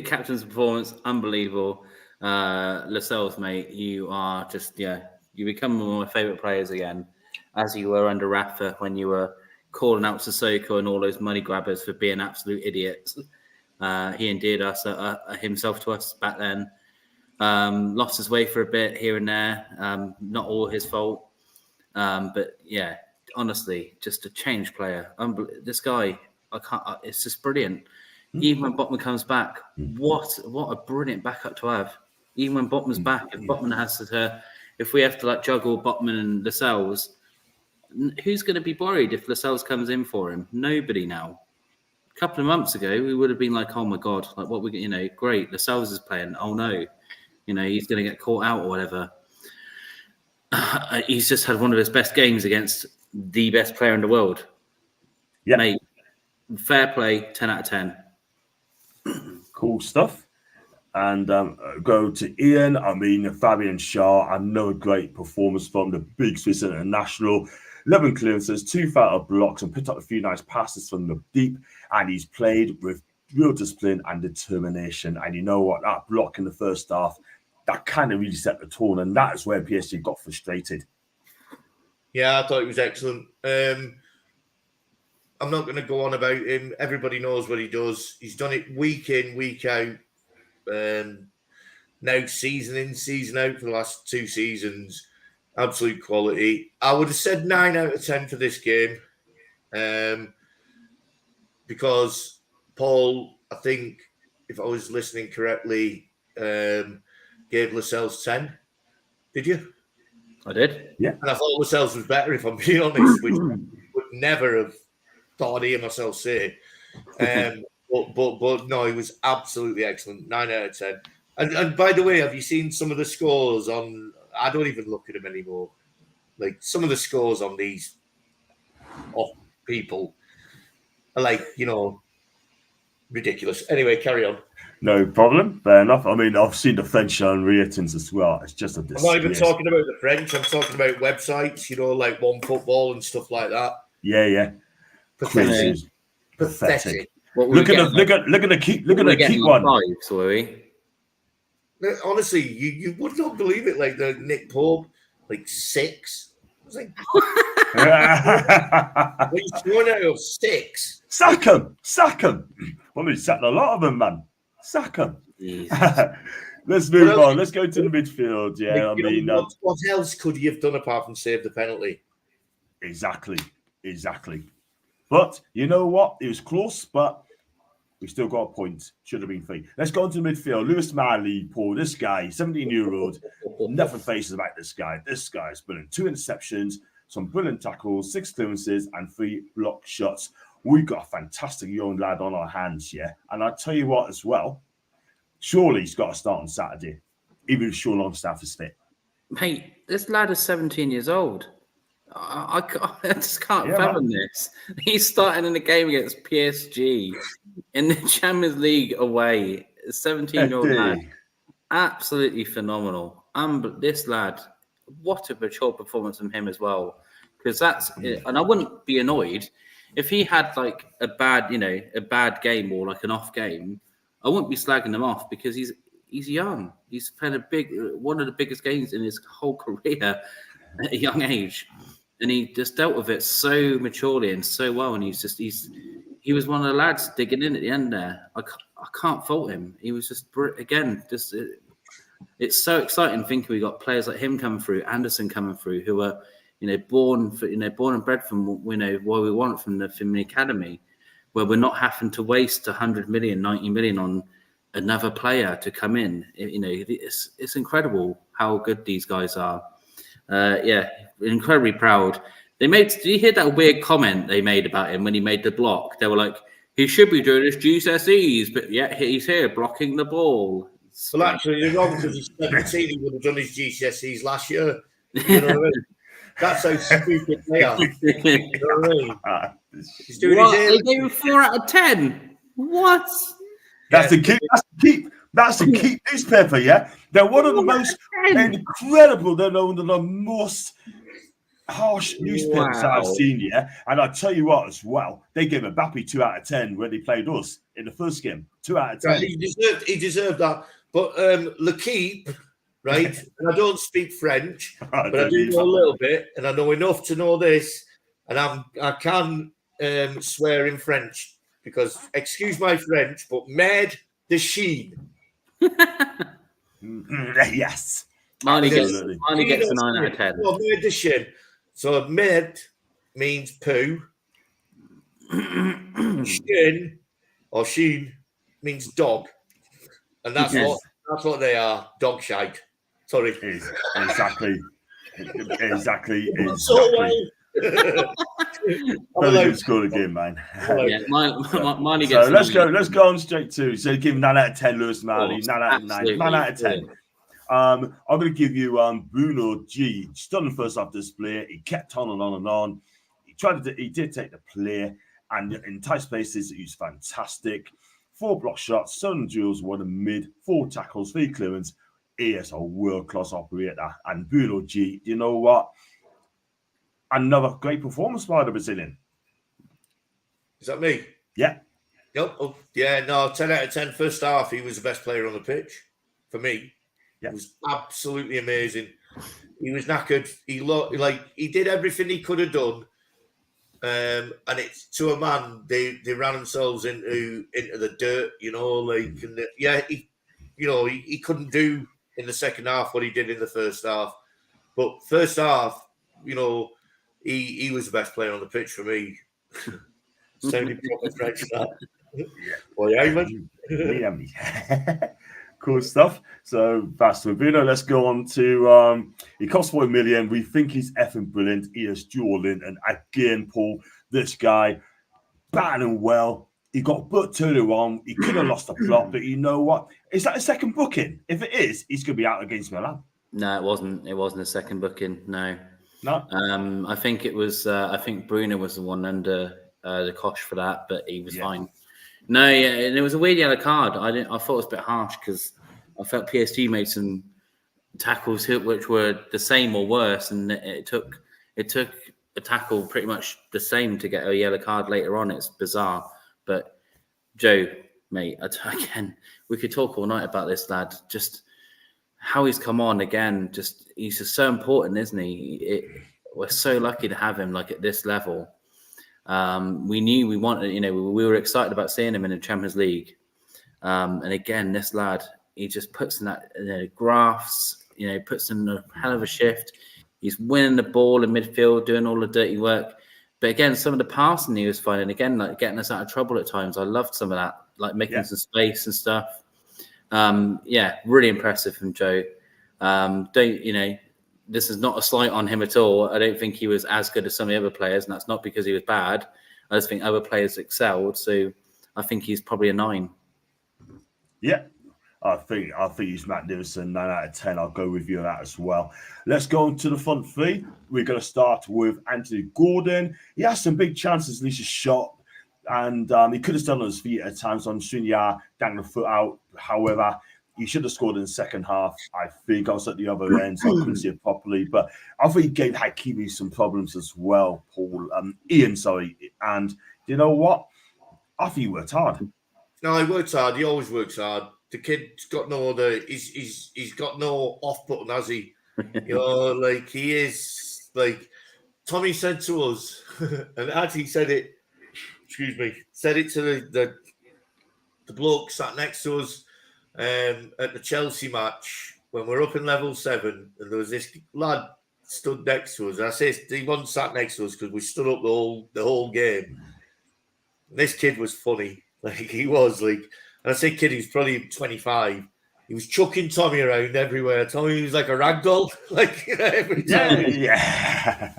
Captain's performance, unbelievable. Lascelles, mate, you are just, you become one of my favourite players again, as you were under Rafa when you were calling out Sissoko and all those money grabbers for being absolute idiots. He endeared himself to us back then. Lost his way for a bit here and there. Not all his fault. But yeah, honestly, just a changed player. This guy, it's just brilliant. Even when Botman comes back, what a brilliant backup to have. Even when Botman's back, if Botman has to, if we have to juggle Botman and Lascelles, who's going to be worried if Lascelles comes in for him? Nobody now. A couple of months ago, we would have been like, oh my God, what we, great, Lascelles is playing. Oh no, he's going to get caught out or whatever. He's just had one of his best games against the best player in the world. Yeah. Mate, fair play, 10 out of 10. Cool stuff. And go to Ian. Fabian Schär, another great performance from the big Swiss international. 11 clearances, 2 foul blocks, and picked up a few nice passes from the deep. And he's played with real discipline and determination. And you know what? That block in the first half, that kind of really set the tone. And that is where PSG got frustrated. Yeah, I thought he was excellent. I'm not going to go on about him. Everybody knows what he does. He's done it week in, week out. Now season in, season out for the last 2 seasons. Absolute quality. I would have said 9 out of 10 for this game. Because Paul, I think, if I was listening correctly, gave Lascelles 10. Did you? I did. Yeah. And I thought Lascelles was better, if I'm being honest, which I would never have thought I'd hear myself say. But no, he was absolutely excellent. 9 out of 10. And by the way, have you seen some of the scores on? I don't even look at them anymore. Like some of the scores on these off people are ridiculous. Anyway, carry on. No problem. Fair enough. I've seen the French ratings as well. It's just a disgrace. I'm not even talking about the French. I'm talking about websites, like One Football and stuff like that. Yeah. Pathetic. Look at the keep one. 5, were we? Honestly, you would not believe it. Like the Nick Pope, 6. I was like, what are you throwing out of 6? Sack him. Well, we sacked a lot of them, man. Sack him. Let's move on. Let's go to the midfield. Yeah, what else could you have done apart from save the penalty? Exactly. But you know what? It was close, but we still got a point. Should have been 3. Let's go into the midfield. Lewis Marley, Paul. This guy, 17-year-old. Nothing faces about this guy. This guy's been in 2 interceptions, some brilliant tackles, 6 clearances, and 3 block shots. We've got a fantastic young lad on our hands, yeah. And I tell you what, as well, surely he's got to start on Saturday, even if Sean Longstaff is fit. Mate, this lad is 17 years old. I just can't fathom this. He's starting in the game against PSG in the Champions League away. 17-year-old lad. Absolutely phenomenal. This lad, what a mature performance from him as well. Because and I wouldn't be annoyed if he had like a bad game or like an off game. I wouldn't be slagging him off because he's young. He's playing one of the biggest games in his whole career at a young age, and he just dealt with it so maturely and so well. And he was one of the lads digging in at the end there. I can't fault him. He was just it's so exciting thinking we got players like him coming through, Anderson coming through, who are born and bred from what we want from the academy, where we're not having to waste 100 million, 90 million on another player to come in. It's incredible how good these guys are. Incredibly proud. Did you hear that weird comment they made about him when he made the block? They were like, he should be doing his GCSEs, but yet he's here blocking the ball. Well, actually, you're wrong because he's 17. He would have done his GCSEs last year. You know what I mean? That's how stupid they are. You know what I mean? He's doing They gave him 4 out of 10. What? That's the Keep newspaper, yeah? They're one of the most incredible, they're one of the most harsh newspapers I've seen, yeah? And I tell you what, as well, they gave Mbappe 2 out of 10 when they played us in the first game. 2 out of 10. Right, he deserved that. But L'Equipe, right? And I don't speak French, but I do know a little bit, and I know enough to know this, and I can swear in French because, excuse my French, but merde de Chine. Yes. Marnie gets a 9 out of 10. Well, merde de Chine. So merde means poo. Shin or sheen means dog. And that's what they are, dog shite. Sorry. Exactly. So well. Very good score again, man. Marnie So gets let's go on straight to. So give 9 out of 10, Lewis Marley. 9 out of 9. 9 out of 10. I'm going to give you Bruno G. Stunning first half display. He kept on and on and on. He did take the play, and in tight spaces, he was fantastic. 4 block shots, 7 duels, 1 in mid, 4 tackles, 3 clearance. He is a world-class operator. And Bruno G, you know what? Another great performance by the Brazilian. Is that me? Yeah. Yep. Oh, yeah, no, 10 out of 10. First half, he was the best player on the pitch for me. Yeah. It was absolutely amazing. He was knackered. He did everything he could have done. And it's to a man, they ran themselves into the dirt, he couldn't do in the second half what he did in the first half. But first half, he was the best player on the pitch for me. Sounding proper French that. Yeah. Cool stuff. So that's for Bruno. Let's go on to he costs 4 million. We think he's effing brilliant. He is dueling, and again, Paul, this guy batting well. He got booked earlier on. He could have lost the plot, but you know what? Is that a second booking? If it is, he's going to be out against Milan. No, it wasn't. It wasn't a second booking. No. I think it was. I think Bruno was the one under the cosh for that, but he was fine. No, yeah, and it was a weird yellow card. I thought it was a bit harsh because I felt PSG made some tackles which were the same or worse, and it took a tackle pretty much the same to get a yellow card later on. It's bizarre, but Joe, mate, again, we could talk all night about this lad. Just how he's come on again. He's just so important, isn't he? We're so lucky to have him like at this level. We knew we wanted, we were excited about seeing him in the Champions League. And again, this lad, he just puts in that graphs, puts in a hell of a shift. He's winning the ball in midfield, doing all the dirty work. But again, some of the passing he was finding, again, like getting us out of trouble at times. I loved some of that, like making some space and stuff. Really impressive from Joe. this is not a slight on him at all. I don't think he was as good as some of the other players, and that's not because he was bad. I just think other players excelled. So I think he's probably a 9. Yeah. I think he's magnificent. 9 out of 10. I'll go with you on that as well. Let's go on to the front three. We're going to start with Anthony Gordon. He has some big chances, at least a shot, and he could have done on his feet at times on Sunya, dangling the foot out. However, he should have scored in the second half. I think I was at the other end, so I couldn't see it properly. But I think he gave Hakimi some problems as well, Ian, sorry. And you know what? I think he worked hard. No, he works hard. He always works hard. The kid's got no other. He's got no off button, has he? You know, like he is. Like Tommy said to us, and actually said it. Excuse me. Said it to the bloke sat next to us at the Chelsea match when we're up in level 7, and there was this lad stood next to us. I say he wasn't sat next to us because we stood up the whole game. And this kid was funny. Like he was like. And I say kid, he was probably 25. He was chucking Tommy around everywhere. Tommy was like a rag doll, like every time. Yeah.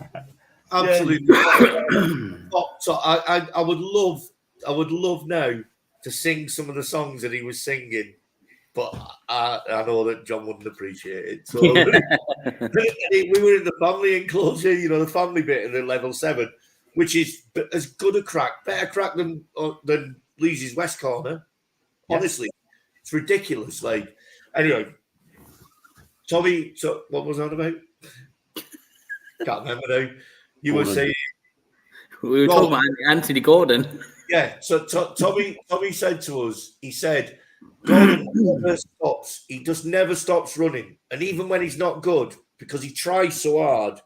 Absolutely. So I would love now to sing some of the songs that he was singing, but I know that John wouldn't appreciate it. So we were in the family enclosure, you know, the family bit in the level 7, which is as good a crack, better crack than Lee's West Corner. Honestly, it's ridiculous. Like, anyway, Tommy, so what was that about? Can't remember now. You were saying we were talking about Anthony Gordon. Yeah, so Tommy said to us, he said, Gordon never stops. He just never stops running. And even when he's not good, because he tries so hard,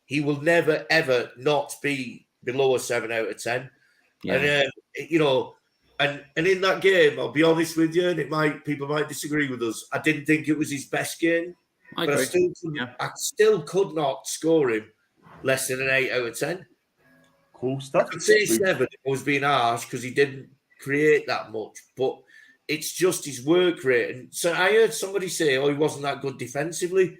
he will never, ever not be below a 7 out of 10. Yeah. And, you know, and in that game, I'll be honest with you, and people might disagree with us. I didn't think it was his best game, but I still could not score him less than an 8 out of 10. Cool stuff. I could say 7 if I was being harsh because he didn't create that much, but it's just his work rate. And so I heard somebody say, "Oh, he wasn't that good defensively."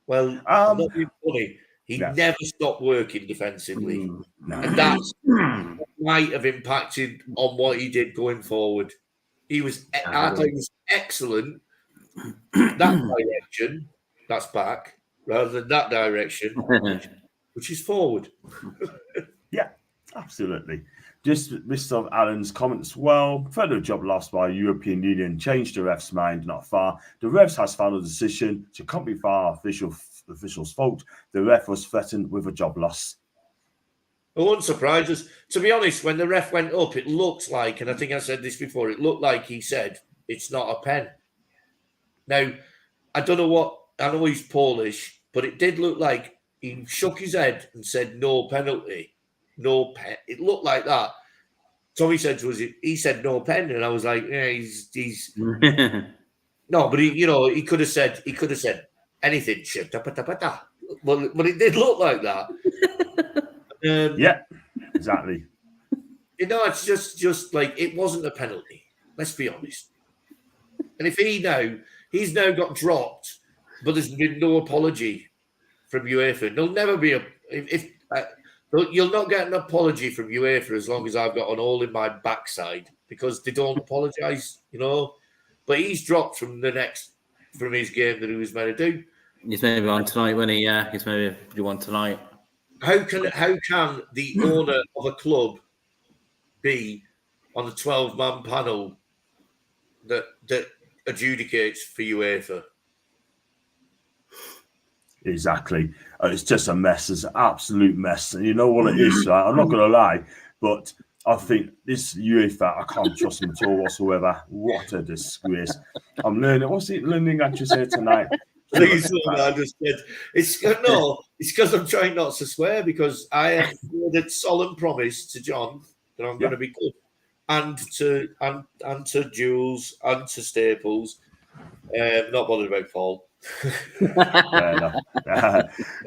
Well, I'm not being funny. He never stopped working defensively, and that's might have impacted on what he did going forward. I thought he was excellent. That direction, that's back, rather than that direction, which is forward. Yeah, absolutely. Just Mr. Allen's comments. Well, further job lost by European Union changed the ref's mind not far. The refs has final decision to can't be far official's fault. The ref was threatened with a job loss. It wouldn't surprise us. To be honest, when the ref went up, it looked like, and I think I said this before, it looked like he said, it's not a pen. Now, I don't know what, I know he's Polish, but it did look like he shook his head and said, no penalty, no pen. It looked like that. Tommy said to us, he said no pen, and I was like, yeah, he's no, but he could have said anything. But it did look like that. Yeah, exactly. It's just like it wasn't a penalty. Let's be honest. And if he's now got dropped, but there's been no apology from UEFA. There'll never be you'll not get an apology from UEFA as long as I've got an hole in my backside because they don't apologise, But he's dropped from his game that he was meant to do. He's maybe on tonight when he's maybe do one tonight. How can the owner of a club be on the 12-man panel that adjudicates for UEFA? Exactly. It's just a mess. It's an absolute mess. And you know what it is, right? I'm not going to lie, but I think this UEFA, I can't trust them at all whatsoever. What a disgrace. I'm learning. What's it learning I just said tonight? Please don't understand. It's because I'm trying not to swear because I have made a solemn promise to John that I'm going to be good, and to Jules and to Staples. Not bothered about Paul.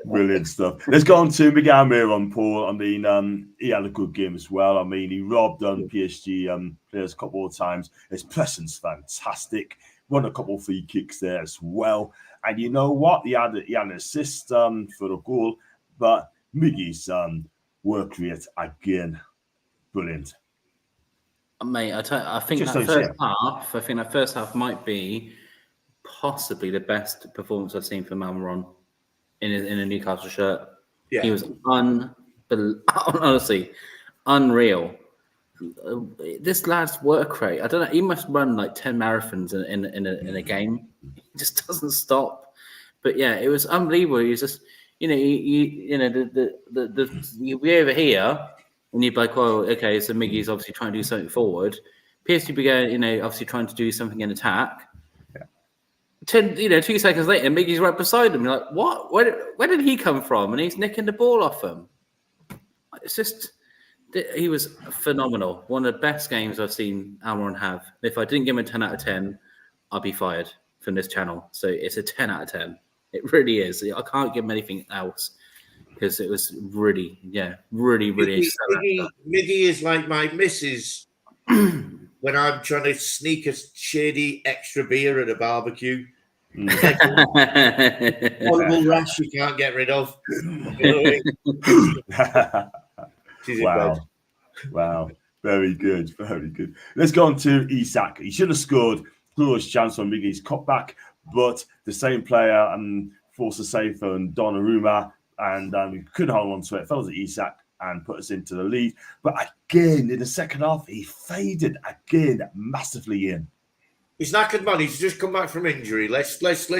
Brilliant stuff. Let's go on to Miguel on Paul. I mean, he had a good game as well. I mean, he robbed on PSG players a couple of times. His pressing's fantastic. won a couple of free kicks there as well. And you know what? He had an assist for the goal, but Miggy's work rate again, brilliant. Mate, I think Just that those, first half. I think that first half might be possibly the best performance I've seen from Almiron in a Newcastle shirt. Yeah. He was honestly unreal. This lad's work rate, I don't know. He must run like 10 marathons in a game. He just doesn't stop. But yeah, it was unbelievable. He was just, you'd be over here. And you'd be like, well, okay, so Miggy's obviously trying to do something forward. PSG began, obviously trying to do something in attack. Yeah. 2 seconds later, Miggy's right beside him. You're like, what? Where did he come from? And he's nicking the ball off him. It's just, he was phenomenal. One of the best games I've seen Almiron have. If I didn't give him a 10 out of 10, I'd be fired from this channel. So it's a 10 out of 10. It really is. I can't give him anything else. Because it was really excellent. Miggy is like my missus when I'm trying to sneak a shady extra beer at a barbecue. Horrible rash you can't get rid of. Wow. Very good. Let's go on to Isak. He should have scored. Glorious chance on Miggy's cutback, but the same player forced a save on Donnarumma. And we couldn't hold on to it. Fell to Isak and put us into the lead. But again, in the second half, he faded again massively in. He's knackered, man. He's just come back from injury. Let's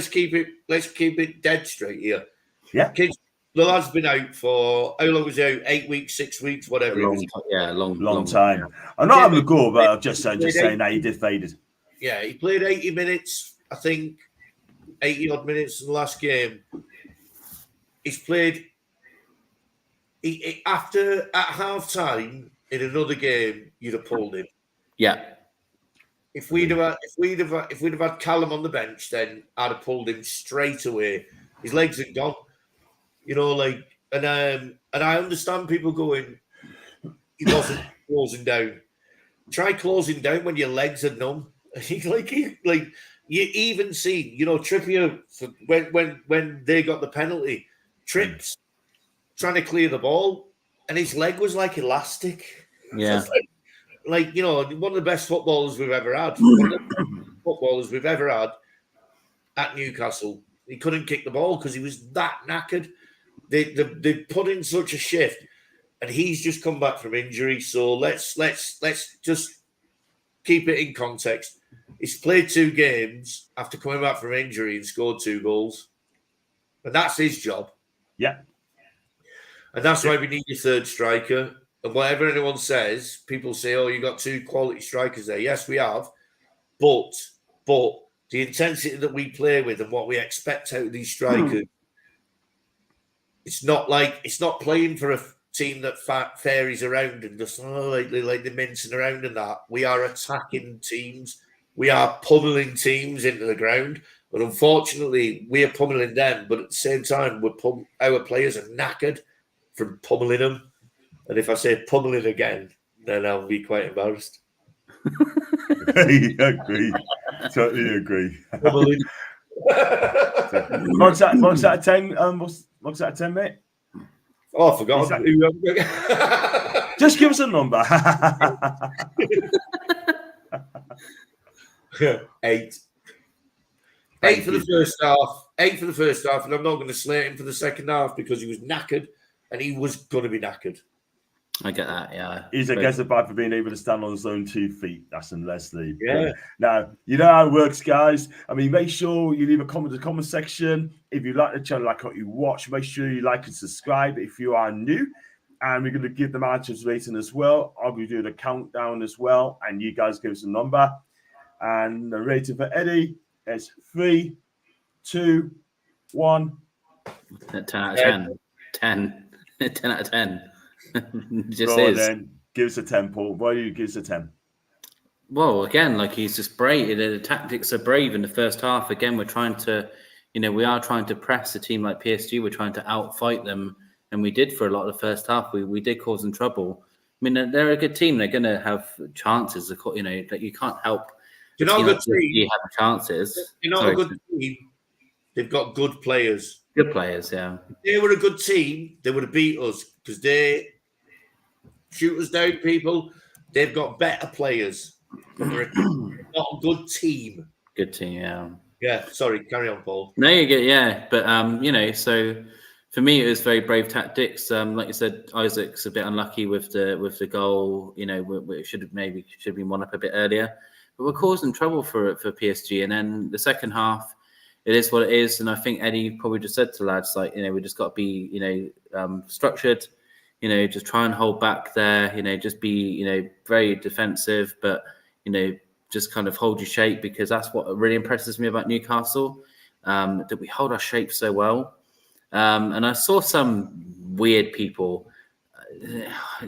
keep it dead straight here. Yeah. The lad's been out for how long was he out? 8 weeks, 6 weeks, whatever. Long time. I'm not having a go, but I'm just saying that he did faded. Yeah, he played 80 minutes. I think 80 odd minutes in the last game. He's played at half time in another game. You'd have pulled him. Yeah. If we'd have had Callum on the bench, then I'd have pulled him straight away. His legs had gone. And I understand people going, he wasn't closing down. Try closing down when your legs are numb. You even see, Trippier when they got the penalty. Trips trying to clear the ball, and his leg was like elastic. Yeah, one of the best footballers we've ever had. One of the best footballers we've ever had at Newcastle. He couldn't kick the ball because he was that knackered. They put in such a shift, and he's just come back from injury. So let's just keep it in context. He's played 2 games after coming back from injury and scored 2 goals, and that's his job. Yeah. And that's why we need your third striker. And whatever anyone says, people say, oh, you got 2 quality strikers there. Yes, we have. But the intensity that we play with and what we expect out of these strikers, it's not playing for a team that fairies around and just like they're mincing around and that. We are attacking teams. We are pummeling teams into the ground. But unfortunately, we are pummeling them. But at the same time, our players are knackered from pummeling them. And if I say pummeling again, then I'll be quite embarrassed. Agree. Totally agree. Marks out of 10. Marks out of 10, mate. Oh, I forgot. Just give us a number. 8. 8 for the first half. 8 for the first half, and I'm not going to slate him for the second half because he was knackered, and he was going to be knackered. I get that, yeah. He's, I guess, apart for being able to stand on his own 2 feet. That's in Leslie. Yeah. Now, you know how it works, guys. I mean, make sure you leave a comment in the comment section. If you like the channel, like what you watch, make sure you like and subscribe if you are new. And we're going to give the matches rating as well. I'll be doing a countdown as well. And you guys give us a number. And the rating for Eddie is 3, 2, 1. 10 out of 10. 10. 10 out of 10. Just Go on, is. then. Give us a 10, Paul. Why do you give us a 10? Well, again, like he's just brave. The tactics are brave in the first half. Again, we're trying to, we are trying to press a team like PSG. We're trying to outfight them. And we did for a lot of the first half. We did cause them trouble. I mean, they're a good team. They're going to have chances. That you can't help You're not a good team. You have chances. You're not a good team. They've got good players. Good players, yeah. If they were a good team, they would have beat us because they shoot us down, people. They've got better players. But they're not a good team. Good team, yeah. Yeah, sorry, carry on, Paul. No, you get, yeah. But, so for me, it was very brave tactics. Like you said, Isaac's a bit unlucky with the goal. It should have been one up a bit earlier. But we're causing trouble for PSG. And then the second half, it is what it is. And I think Eddie probably just said to the lads, we just got to be, structured, just try and hold back there, just be, very defensive, but, just kind of hold your shape, because that's what really impresses me about Newcastle, that we hold our shape so well. And I saw some weird people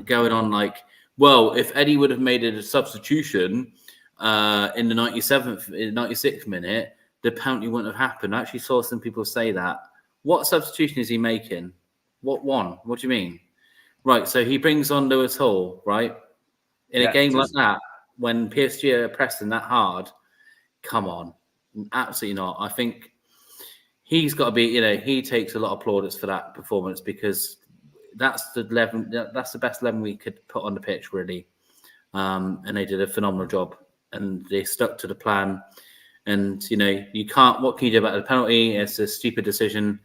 going on like, well, if Eddie would have made it a substitution in the 96th minute, the penalty wouldn't have happened. I actually saw some people say that. What substitution is he making? What one? What do you mean? Right, so he brings on Lewis Hall, right? In a game like that, when PSG are pressing that hard, come on. Absolutely not. I think he's got to be, he takes a lot of plaudits for that performance, because that's the best 11 we could put on the pitch, really. And they did a phenomenal job, and they stuck to the plan. And, what can you do about the penalty? It's a stupid decision,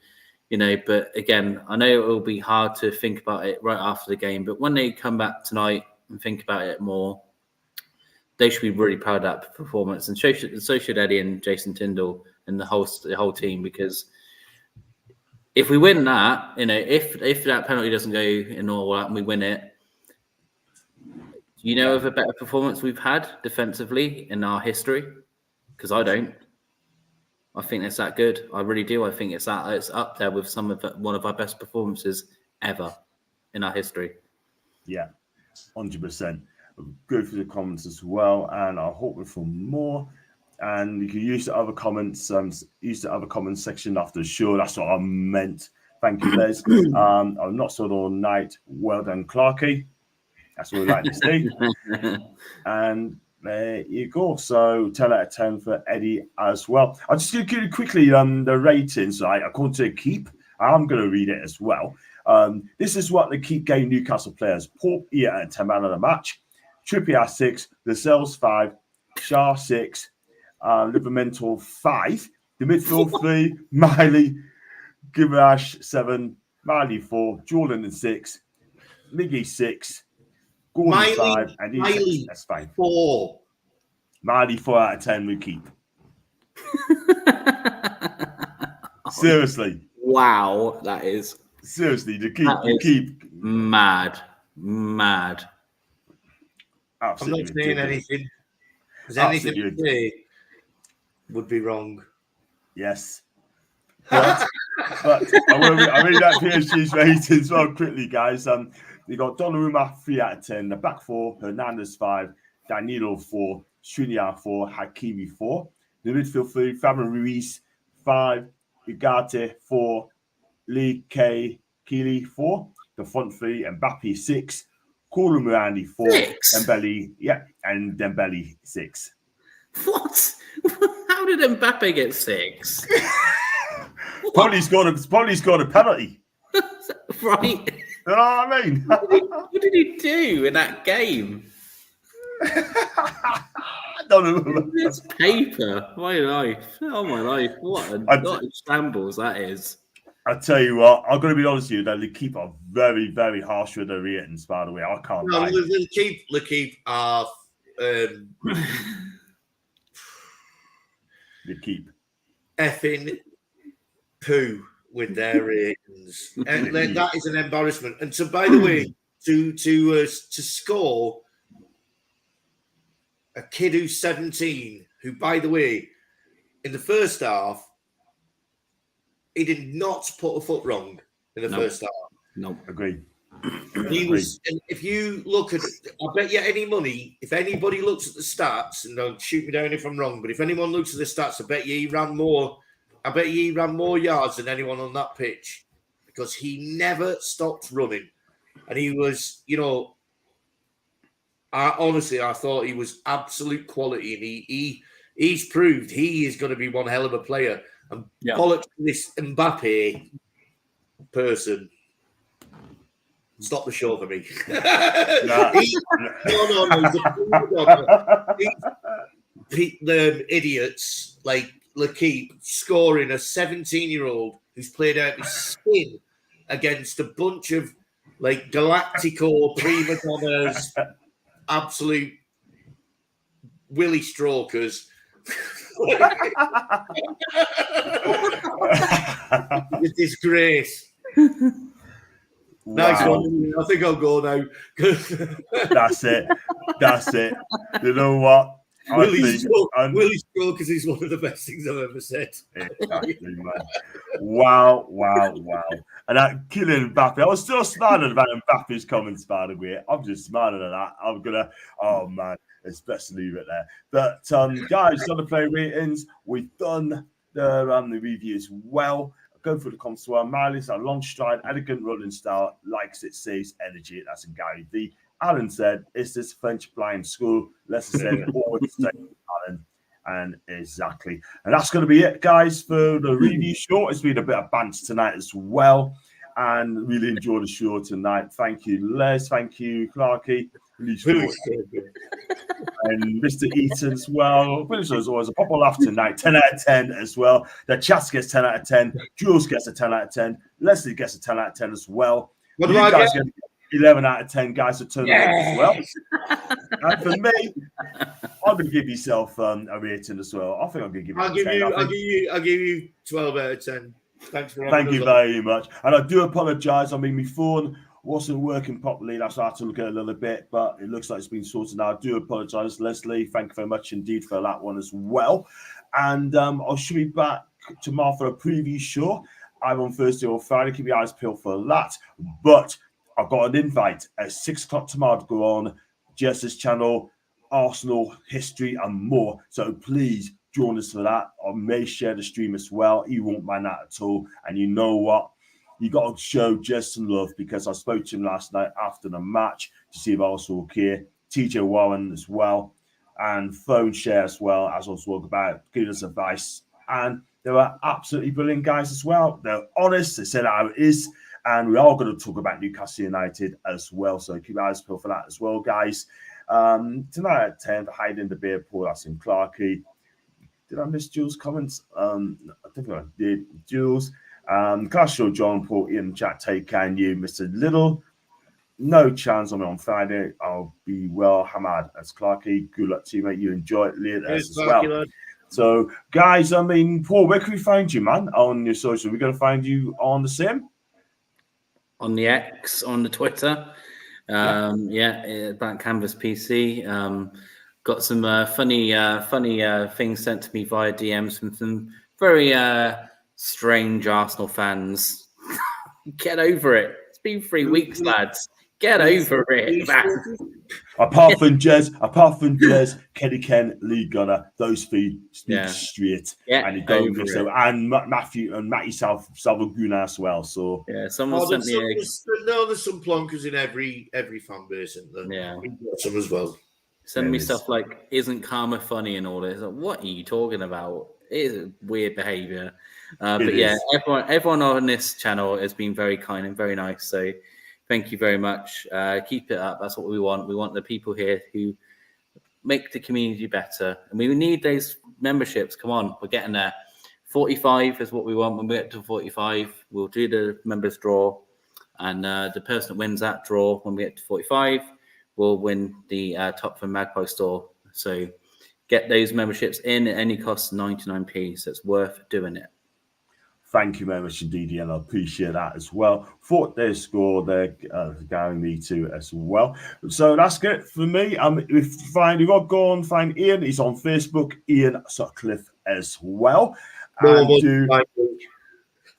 but again, I know it will be hard to think about it right after the game, but when they come back tonight and think about it more, they should be really proud of that performance. And so should Eddie and Jason Tyndall and the whole team, because if we win that, if that penalty doesn't go in all that and we win it, of a better performance we've had defensively in our history? Because I don't. I think it's that good. I really do. I think it's up there with one of our best performances ever in our history. Yeah, 100%. Go through the comments as well, and I'll hope for more. And you can use the other comments. Use the other comments section after the show. That's what I meant. Thank you, Les. I'm not sold all night. Well done, Clarky. That's what we like to see. And there you go. So 10 out of 10 for Eddie as well. I'll just give you quickly the ratings. According to Keep, I'm going to read it as well. This is what the Keep gave Newcastle players. Pope 8 out of 10 man of the match. Trippier 6, Lascelles 5, Shah 6, Livermental 5. The midfield 3, Miley, Givrash 7, Miley 4, Jordan 6, Miggy 6, Gordon 5, and Miley that's 5. 4. Miley 4 out of 10 we keep. Seriously. Wow, that is. Seriously, the keep. Mad. Absolutely I'm not saying anything, because anything you say would be wrong. Yes. But I read that PSG's ratings well quickly, guys. You got Donnarumma 3 out of 10, the back 4, Hernandez 5, Danilo 4, Skriniar 4, Hakimi 4, the midfield 3, Fabian Ruiz 5, Ugarte 4, Lee Keely 4, the front 3, Mbappe 6, Kolo Muani 4, Dembele, and Dembele 6. What? How did Mbappe get 6? Probably scored a penalty. Right. You know what I mean? What did he do in that game? I don't know. This paper. My life. Oh, my life. What a shambles that is. I tell you what, I'm going to be honest with you, that L'Équipe are very, very harsh with their ratings, by the way. I can't lie. L'Équipe are... L'Équipe. effing poo with their ratings. And that is an embarrassment. And so, by the way, to score a kid who's 17, who, by the way, in the first half, he did not put a foot wrong in the first half. No, agreed. He was, and if you look at, I bet you any money, if anybody looks at the stats, and don't shoot me down if I'm wrong, but if anyone looks at the stats, I bet you he ran more yards than anyone on that pitch, because he never stopped running. And he was, I thought he was absolute quality, and he's proved he is going to be one hell of a player. And bollocks to this Mbappe person. Stop the show for me. The idiots like L'Equipe scoring a 17-year-old who's played out his skin against a bunch of like Galactico prima donnas, absolute Willy Strokers. A disgrace. Nice one. I think I'll go now. That's it. You know what? Willie Strokers is one of the best things I've ever said. Exactly, man. Wow. And that killing Mbappe. I was still smiling about Mbappe's comments, by the way. I'm just smiling at that. Oh man, it's best to leave it there. But guys, on the play ratings, we've done the review as well. Go for the comments as well. Miley's a long stride, elegant running style, likes it, saves energy. That's in Gary V. Alan said, "Is this French blind school?" Lester said, "Always say Alan." And exactly. And that's going to be it, guys, for the review show. It's been a bit of banter tonight as well. And really enjoyed the show tonight. Thank you, Les. Thank you, Clarky. And Mr. Eaton as well. Finish as always a proper laugh tonight. 10 out of 10 as well. The chat gets 10 out of 10. Jules gets a 10 out of 10. Leslie gets a 10 out of 10 as well. What do I get? 11 out of 10 guys to turn out as well. And for me, I'm going to give yourself a rating as well. I think I'm going to give you. I'll give you 12 out of 10. Thanks for thank you very much. And I do apologise. I mean, my phone wasn't working properly. That's why I had to look at it a little bit, but it looks like it's been sorted now. I do apologise, Leslie. Thank you very much indeed for that one as well. And I should be back tomorrow for a preview show. I'm on Thursday or Friday. Keep your eyes peeled for that. But I've got an invite at 6 o'clock tomorrow to go on Jess's channel, Arsenal history and more. So please join us for that. I may share the stream as well. You won't mind that at all. And you know what? You got to show Jess some love because I spoke to him last night after the match to see if I was okay. TJ Warren as well. And phone share as well, as I was talking about, giving us advice. And they were absolutely brilliant guys as well. They're honest. They said how it is. And we are going to talk about Newcastle United as well. So keep your eyes peeled for that as well, guys. Tonight at 10, hiding the beer pool. That's in Clarkey. Did I miss Jules' comments? I think I did. Jules. Clash Show, John, Paul, Ian, chat, take care, and you, Mr. Little. No chance on me on Friday. I'll be well, Hamad, as Clarkey. Good luck to you, mate. You enjoy it later as well. So, guys, I mean, Paul, where can we find you, man, on your social? We're going to find you on the same? On the X, on the Twitter. Black Canvas PC. Got some funny things sent to me via DMs from some very strange Arsenal fans. Get over it. It's been 3 weeks, lads. Get over it. Apart from Jez, Kenny Ken, Lee Gunner, those three speak straight. Yeah, and and Matthew and Matty Salvaguna as well. So someone sent me there's some plonkers in every fan base, and some as well. Send me stuff like, "Isn't karma funny?" and all this. Like, what are you talking about? It is weird behavior. Everyone on this channel has been very kind and very nice. So thank you very much. Keep it up. That's what we want. We want the people here who make the community better. And we need those memberships. Come on, we're getting there. 45 is what we want. When we get to 45, we'll do the members draw. And the person that wins that draw, when we get to 45, will win the Top for Magpie store. So get those memberships in at any cost, 99p. So it's worth doing it. Thank you very much indeed, Ian. I appreciate that as well. Thought they scored there, going me too as well. So that's good for me. If you got go on, find Ian. He's on Facebook, Ian Sutcliffe as well.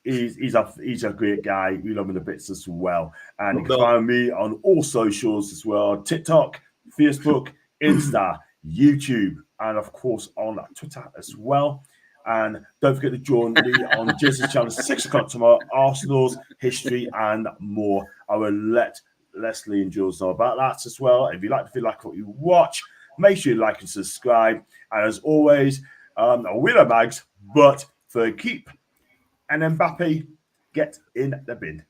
He's a great guy. We love him to bits as well. And you can find me on all socials as well: TikTok, Facebook, Insta, YouTube, and of course on Twitter as well. And don't forget to join me on Jason's channel 6 o'clock tomorrow. Arsenal's history and more. I will let Leslie and Jules know about that as well. If you feel like what you watch, Make sure you like and subscribe. And as always, a winner bags, but for keep. And Mbappe, get in the bin.